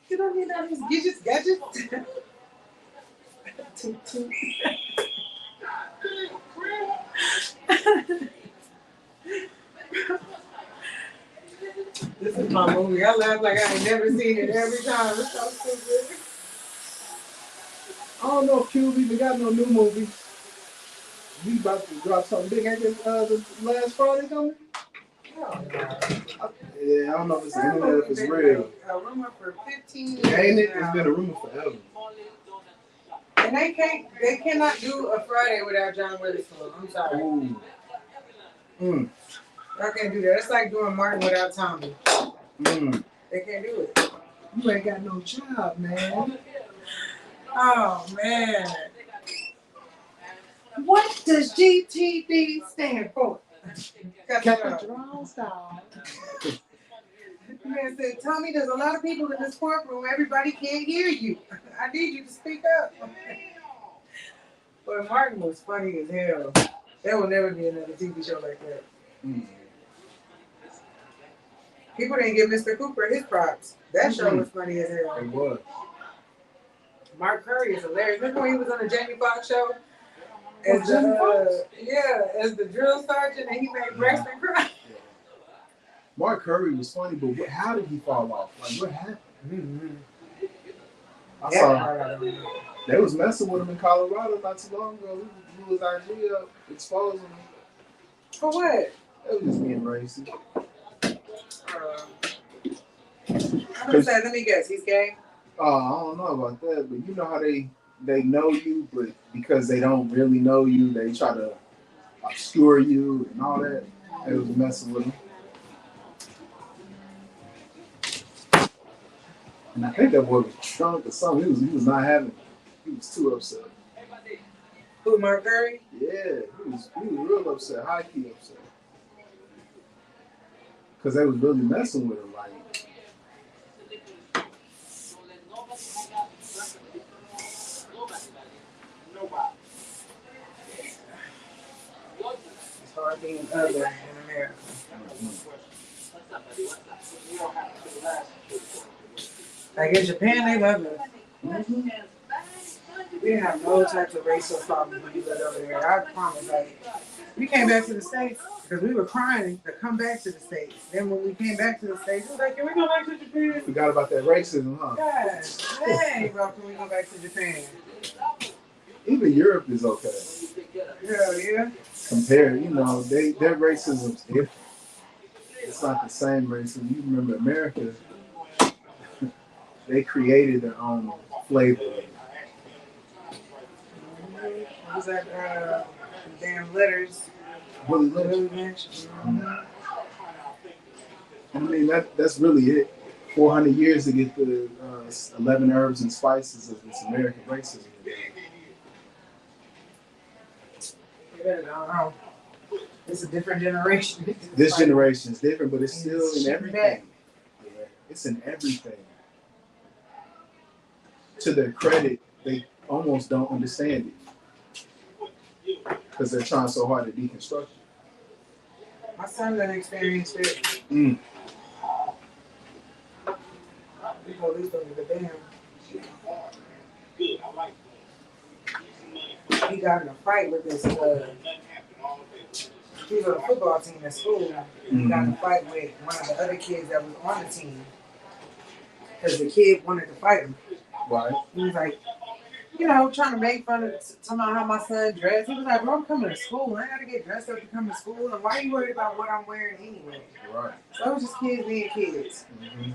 You don't need all these gadgets. Toot toot. This is my movie. I laugh like I ain't never seen it every time. It's so stupid. I don't know if Cube even got no new movies. He about to drop something big. Ain't this the last Friday coming? Oh, Yeah, I don't know if it's the internet, if it's real. A rumor for 15 years. Ain't it? Now. It's been a rumor forever. And they cannot do a Friday without John Witherspoon. I'm sorry. Ooh. Mm. I can't do that. It's like doing Martin without Tommy. Mm. They can't do it. You ain't got no job, man. Oh, man. What does GTD stand for? Cathedral style. The man said, Tommy, there's a lot of people in this courtroom. Everybody can't hear you. I need you to speak up. But Martin was funny as hell. There will never be another TV show like that. Mm. People didn't give Mr. Cooper his props. That show was funny as hell. It was. Mark Curry is hilarious. Remember when he was on the Jamie Foxx show? As the drill sergeant, and he made Braxton cry. Mark Curry was funny, but how did he fall off? Like, what happened? Mm-hmm. I saw they was messing with him in Colorado not too long ago. He was IG up, exposing him. For what? They was just being racist. I'm gonna say, let me guess, he's gay? I don't know about that, but you know how they know you, but because they don't really know you, they try to obscure you and all that. They was messing with him. And I think that boy was drunk or something. He was not having it. He was too upset. Who, Mark Curry? Yeah, he was real upset, high key upset. Because they was really messing with him, like. It's hard being other in America. Like in Japan, they love us. Mm-hmm. We didn't have no types of racial problems when we lived over there. I promise. Like, we came back to the States because we were crying to come back to the States. Then when we came back to the States, it was like, can we go back to Japan? Forgot about that racism, huh? God, dang, bro, can we go back to Japan? Even Europe is okay. Hell yeah. Compared, their racism's different. It's not the same racism. You remember America, they created their own flavor. What was that, damn letters? Willie Lynch. Mm-hmm. I mean, that's really it. 400 years to get the 11 herbs and spices of this American racism. It's a different generation. This generation is different, but it's still in everything. Yeah, it's in everything. To their credit, they almost don't understand it because they're trying so hard to deconstruct it. My son done experienced it. Mm. The police don't give a damn. He got in a fight with this. He was on a football team at school. He got in a fight with one of the other kids that was on the team because the kid wanted to fight him. Right. He was like, trying to make fun of somehow how my son dressed. He was like, bro, I'm coming to school. I gotta get dressed up to come to school. And why are you worried about what I'm wearing anyway? Right. So it was just kids being kids. Mm-hmm.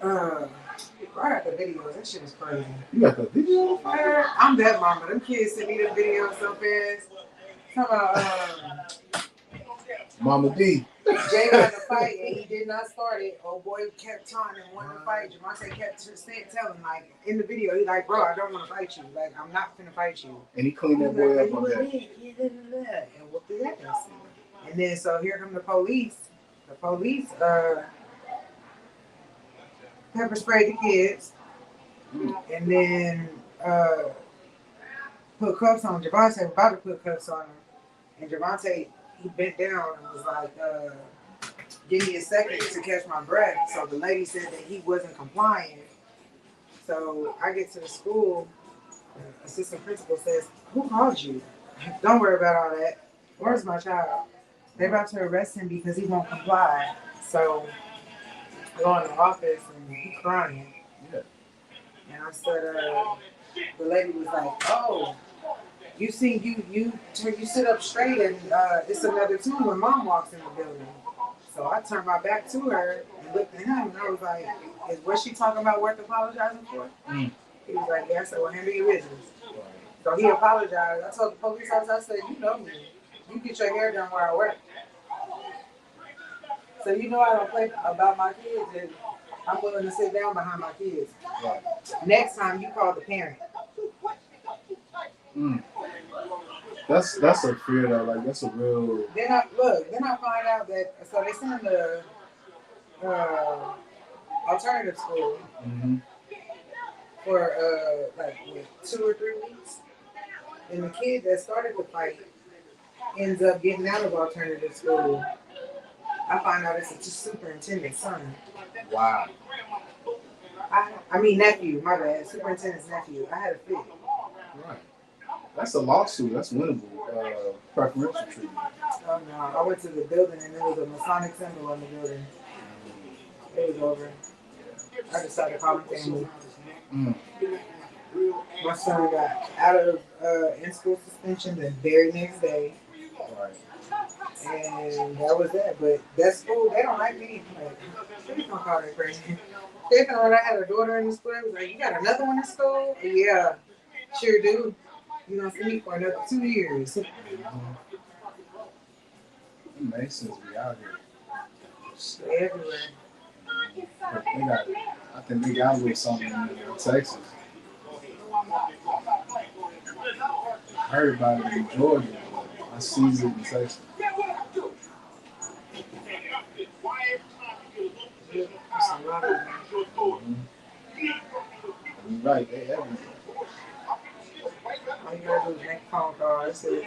I got the videos. That shit was crazy. You got the video? I'm that mama. Them kids sent me the videos so fast. Come on, Mama D. Jay got in a fight and he did not start it. Old boy kept taunting and wanted to fight. Jamonte kept telling, like, in the video, he's like, bro, I don't want to fight you. Like, I'm not finna fight you. And he cleaned that boy up on that. And whooped his ass. And then, so here come the police. The police, pepper sprayed the kids. And then, put cuffs on Javante. Was about to put cuffs on him. And Javante, he bent down and was like, give me a second to catch my breath. So the lady said that he wasn't complying. So I get to the school The assistant principal says, "Who called you? Don't worry about all that. Where's my child? They're about to arrest him because he won't comply." So I go in the office and he's crying. Yeah. And I said, the lady was like, "Oh, you see, you sit up straight and it's another tune when mom walks in the building." So I turned my back to her and looked at him and I was like, "Was she talking about worth apologizing for?" He was like, "Yeah." I said, "Well, handle your business." So he apologized. I told the police officer, I said, "You know me. You get your hair done where I work. So you know I don't play about my kids and I'm willing to sit down behind my kids. Right. Next time you call the parent." That's a fear though. Like that's a real. Then I find out that so they send the alternative school for like what, 2 or 3 weeks, and the kid that started the fight ends up getting out of alternative school. I find out it's a superintendent's son. Wow. I mean nephew, my bad, superintendent's nephew. I had a fit. Right. That's a lawsuit. That's winnable. Preferential treatment. Oh no! I went to the building and there was a Masonic symbol on the building. It was over. I decided to call my family. My son got out of in-school suspension the very next day. Right. And that was that. But that school, they don't like me. Like, please don't call that crazy. They thought when I had a daughter in the school, it was like, "You got another one in school?" Yeah, sure do. You don't see me for another 2 years. Masons be out here. Everywhere. I think they got with something in Texas. I heard about it in Georgia. I see it in Texas. You're right, they everywhere. All you gotta do is make a phone call. That's it.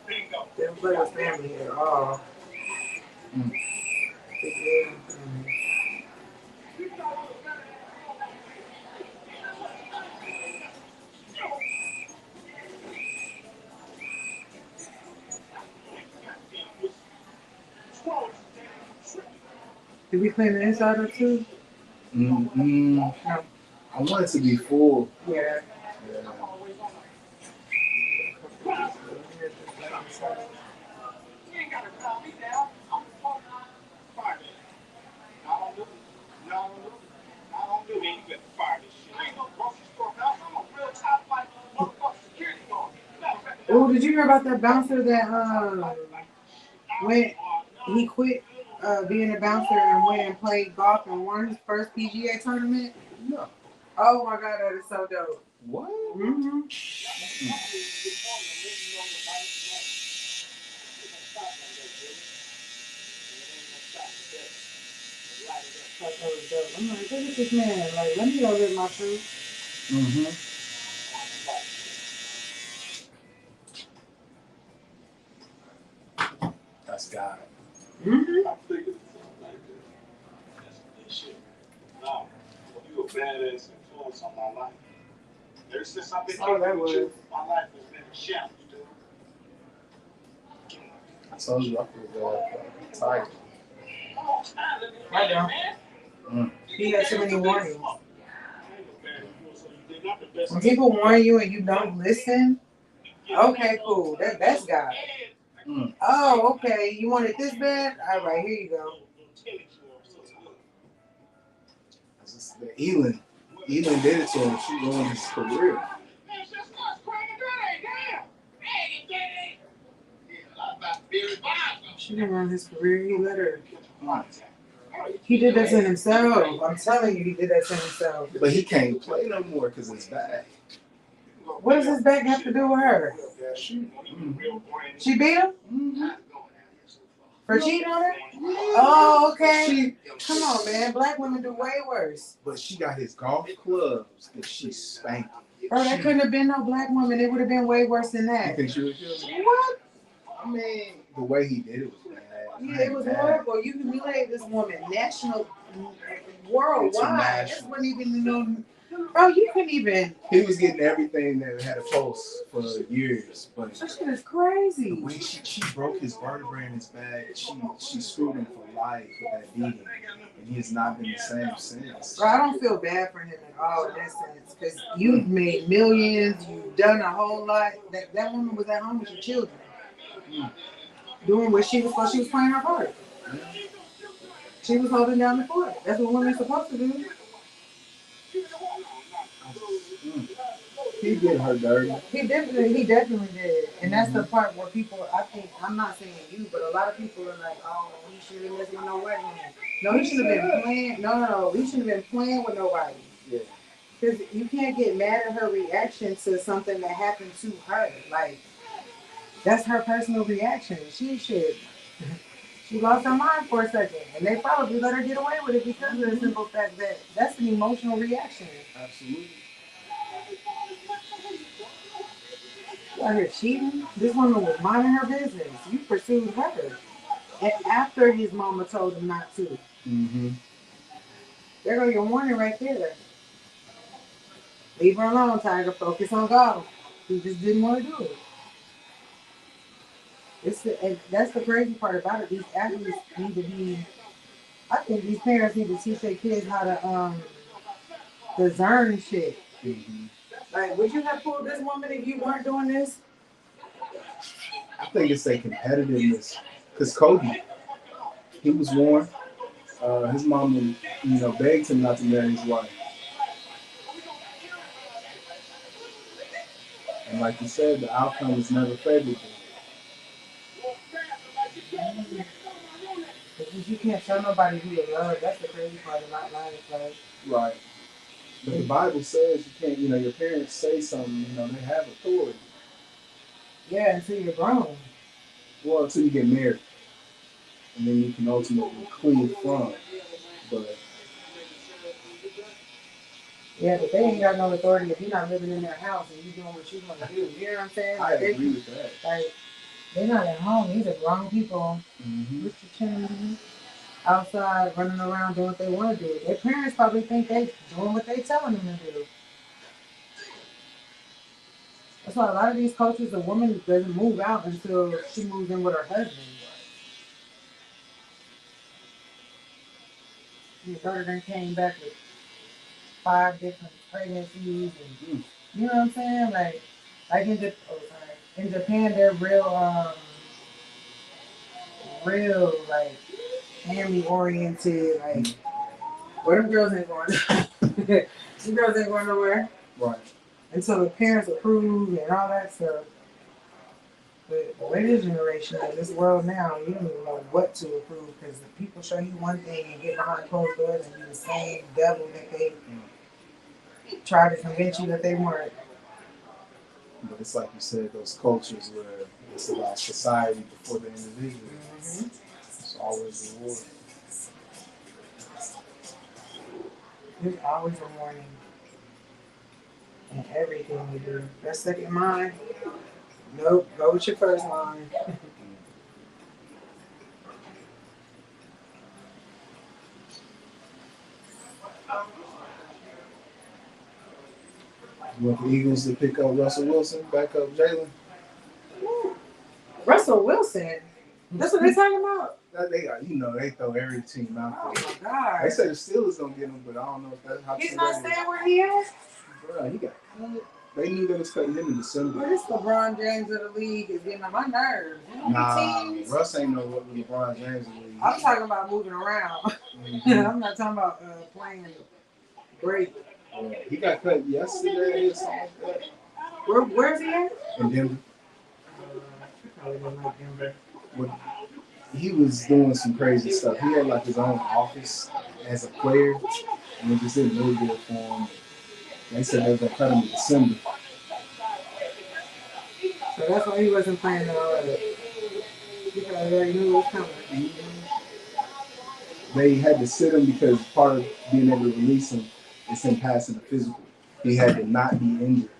They don't play with family at all. Did we clean the inside up too? No. I want it to be full. Yeah. Oh, did you hear about that bouncer that went? He quit being a bouncer and went and played golf and won his first PGA tournament? No. Oh my God, that is so dope. What? I'm like, look at this man. Like, let me go live my truth. That's God. No, you a badass influence on my life. Ever since I've been that was. my life has been a challenge, dude. I told you I could go Tiger. I don't. He had too many warnings. When people warn you and you don't listen, okay, cool. That's God. Oh, okay. You want it this bad? All right, here you go. Elin did it to him. She ruined his career. She didn't run his career. He let her. He did that to himself. I'm telling you, he did that to himself. But he can't play no more because it's bad. What does his back have to do with her? She beat him? For cheating on her? Oh, okay. Come on, man. Black women do way worse. But she got his golf clubs and she spanked him. Bro, that couldn't have been no black woman. It would have been way worse than that. You think she was guilty? What? I mean, the way he did it was bad. Yeah, it was horrible. You humiliated this woman. worldwide. This wasn't even no. Bro, you couldn't even. He was getting everything that had a pulse for years, but that shit is crazy. The way she broke his vertebrae in his back, she screwed him for life with that beating, and he has not been the same since. Bro, I don't feel bad for him at all in that sense, because you've made millions, you've done a whole lot. That woman was at home with your children, doing what she was supposed. She was playing her part. She was holding down the fort. That's what women's supposed to do. He did her dirty. He definitely did. And that's the part where people, I think, I'm not saying you, but a lot of people are like, oh, he shouldn't have messed with no white woman. No, he shouldn't have been playing. No. He shouldn't have been playing with nobody. Yeah. Because you can't get mad at her reaction to something that happened to her. Like, that's her personal reaction. She lost her mind for a second. And they probably let her get away with it because of the simple fact that that's an emotional reaction. Absolutely. You out here cheating? This woman was minding her business. You pursued her. And after his mama told him not to. Mm-hmm. There go your warning right there. Leave her alone, Tiger. Focus on golf. He just didn't want to do it. And that's the crazy part about it. These athletes need to be. I think these parents need to teach their kids how to discern shit. Mm-hmm. Like, would you have pulled this woman if you weren't doing this? I think it's a competitiveness. Because Kobe, he was warned. His mom, begged him not to marry his wife. And like you said, the outcome is never favorable. Because you can't tell nobody who you love. That's the crazy part about life. Like, right. But the Bible says you can't, your parents say something, they have authority. Yeah, until you're grown. Well, until you get married. And then you can ultimately clean from. But yeah, but they ain't got no authority if you're not living in their house and you doing what you want to do. You know what I'm saying? I agree with that. Like, they're not at home. These are grown people. Mm-hmm. Outside running around doing what they want to do. Their parents probably think they doing what they telling them to do. That's why a lot of these cultures, the woman doesn't move out until she moves in with her husband. Your daughter then came back with 5 different pregnancies, and you know what I'm saying? Like in Japan, they're real like family oriented. Like, where them girls ain't going. Them girls ain't going nowhere. Right. Until the parents approve and all that stuff. But the way this generation in this world now, you don't even know what to approve because the people show you one thing and get behind closed doors and be the same devil that they try to convince you that they weren't. But it's like you said, those cultures where it's about society before the individual. Mm-hmm. It's always a war. There's always a warning in everything you do. That second mind, nope, go with your first mind. You want the Eagles to pick up Russell Wilson, back up Jalen? Russell Wilson? That's what they're talking about? They throw every team out there. Oh my God. They said the Steelers gonna get him, but I don't know if that's how. He's not staying where he is? Bro, he got cut. They knew they was cutting him in December. Well, this LeBron James of the league is getting on my nerves. Nah, Russ ain't know what LeBron James of the league. I'm talking about moving around. Mm-hmm. I'm not talking about playing great. Yeah, he got cut yesterday or something like that. Where's he at? In Denver. Probably don't like Denver. He was doing some crazy stuff. He had like his own office as a player, and it just didn't look good for him. They said they were gonna cut him in December. So that's why he wasn't playing already. Because they already knew it was coming. Mm-hmm. They had to sit him because part of being able to release him is him passing the physical. He had to not be injured.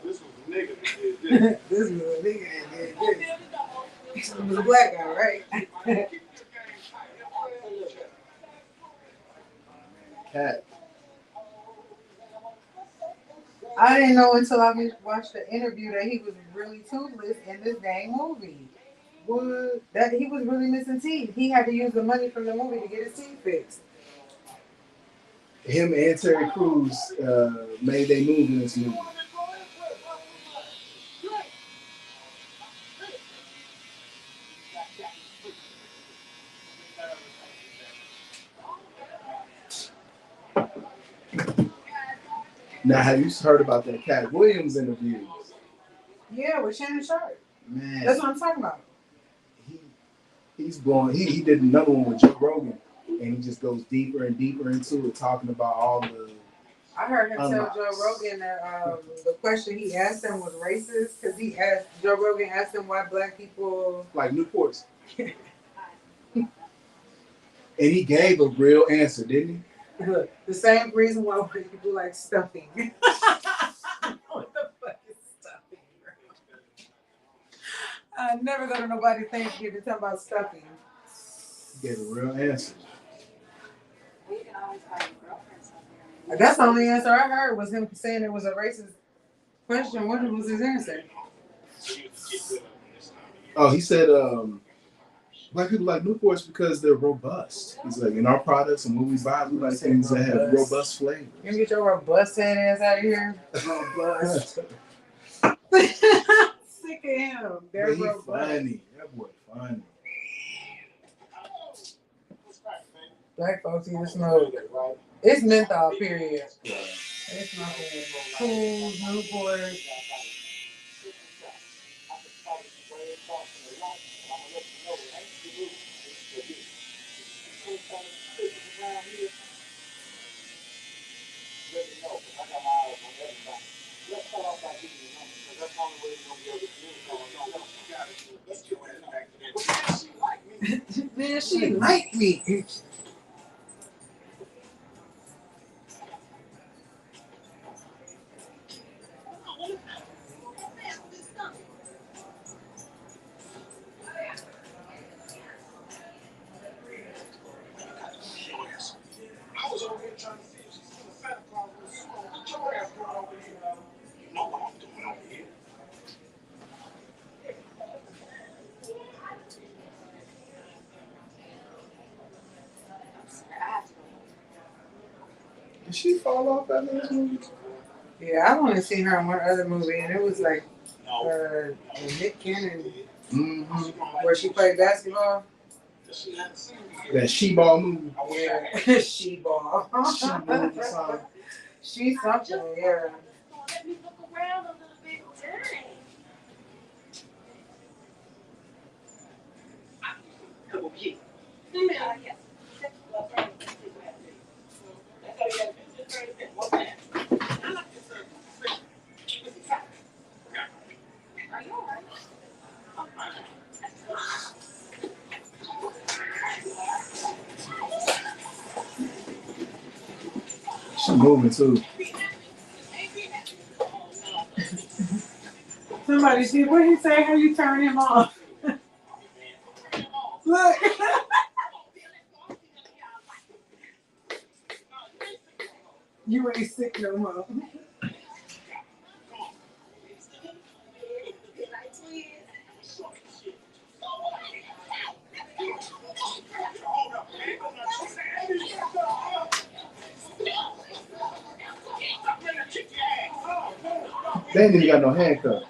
This was a nigga that did this. This was a nigga that did this. It was a black guy, right? Cat. I didn't know until I watched the interview that he was really toothless in this dang movie. What? That he was really missing teeth. He had to use the money from the movie to get his teeth fixed. Him and Terry Crews made their move in this movie. Now, have you heard about that Cat Williams interview? Yeah, with Shannon Sharp. Man, That's what I'm talking about. He's blowing. He did another one with Joe Rogan, and he just goes deeper and deeper into it, talking about all the. I heard him tell Joe Rogan that the question he asked him was racist because Joe Rogan asked him why black people like Newports, and he gave a real answer, didn't he? The same reason why white people like stuffing. What the fuck is stuffing, bro? I never go to nobody's Thanksgiving talking about stuffing. He gave a real answer. That's the only answer I heard was him saying it was a racist question. What was his answer? Oh, he said black people like Newports because they're robust. He's like, in our products and when we buy, we like things that have robust flavor. You get your robust head ass out of here. Robust. Sick of him. They're robust. Funny. That boy funny. Black folks even smoke. It's menthol, period. It's nothing. Cool, Newport. Man, she like me. Did she fall off that last movie? Yeah, I've only seen her in one other movie, and it was like Nick Cannon, where she played basketball. That she-ball movie? Yeah, she-ball. She's something, yeah. Let me look around a little bit. She moving too. Somebody see what he say? How you turn him off? Look. You ain't sick no more. They ain't even got no handcuff.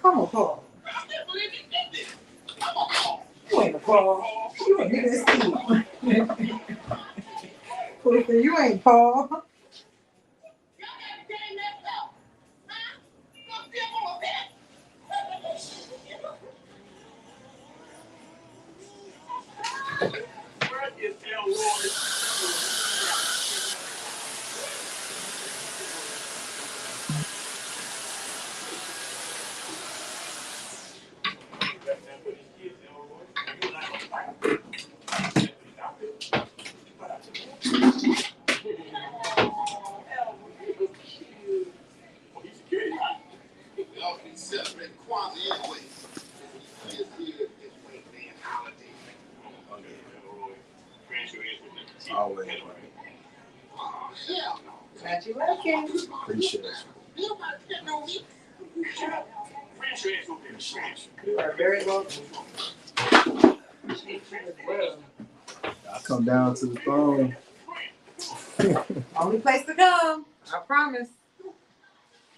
Come on, Paul. You ain't a Paul. You ain't nigga Steve. Pussy, you ain't Paul. ahead. Got you working. Appreciate it. You are very welcome. Appreciate you as well. I'll come down to the phone. Only place to come. I promise.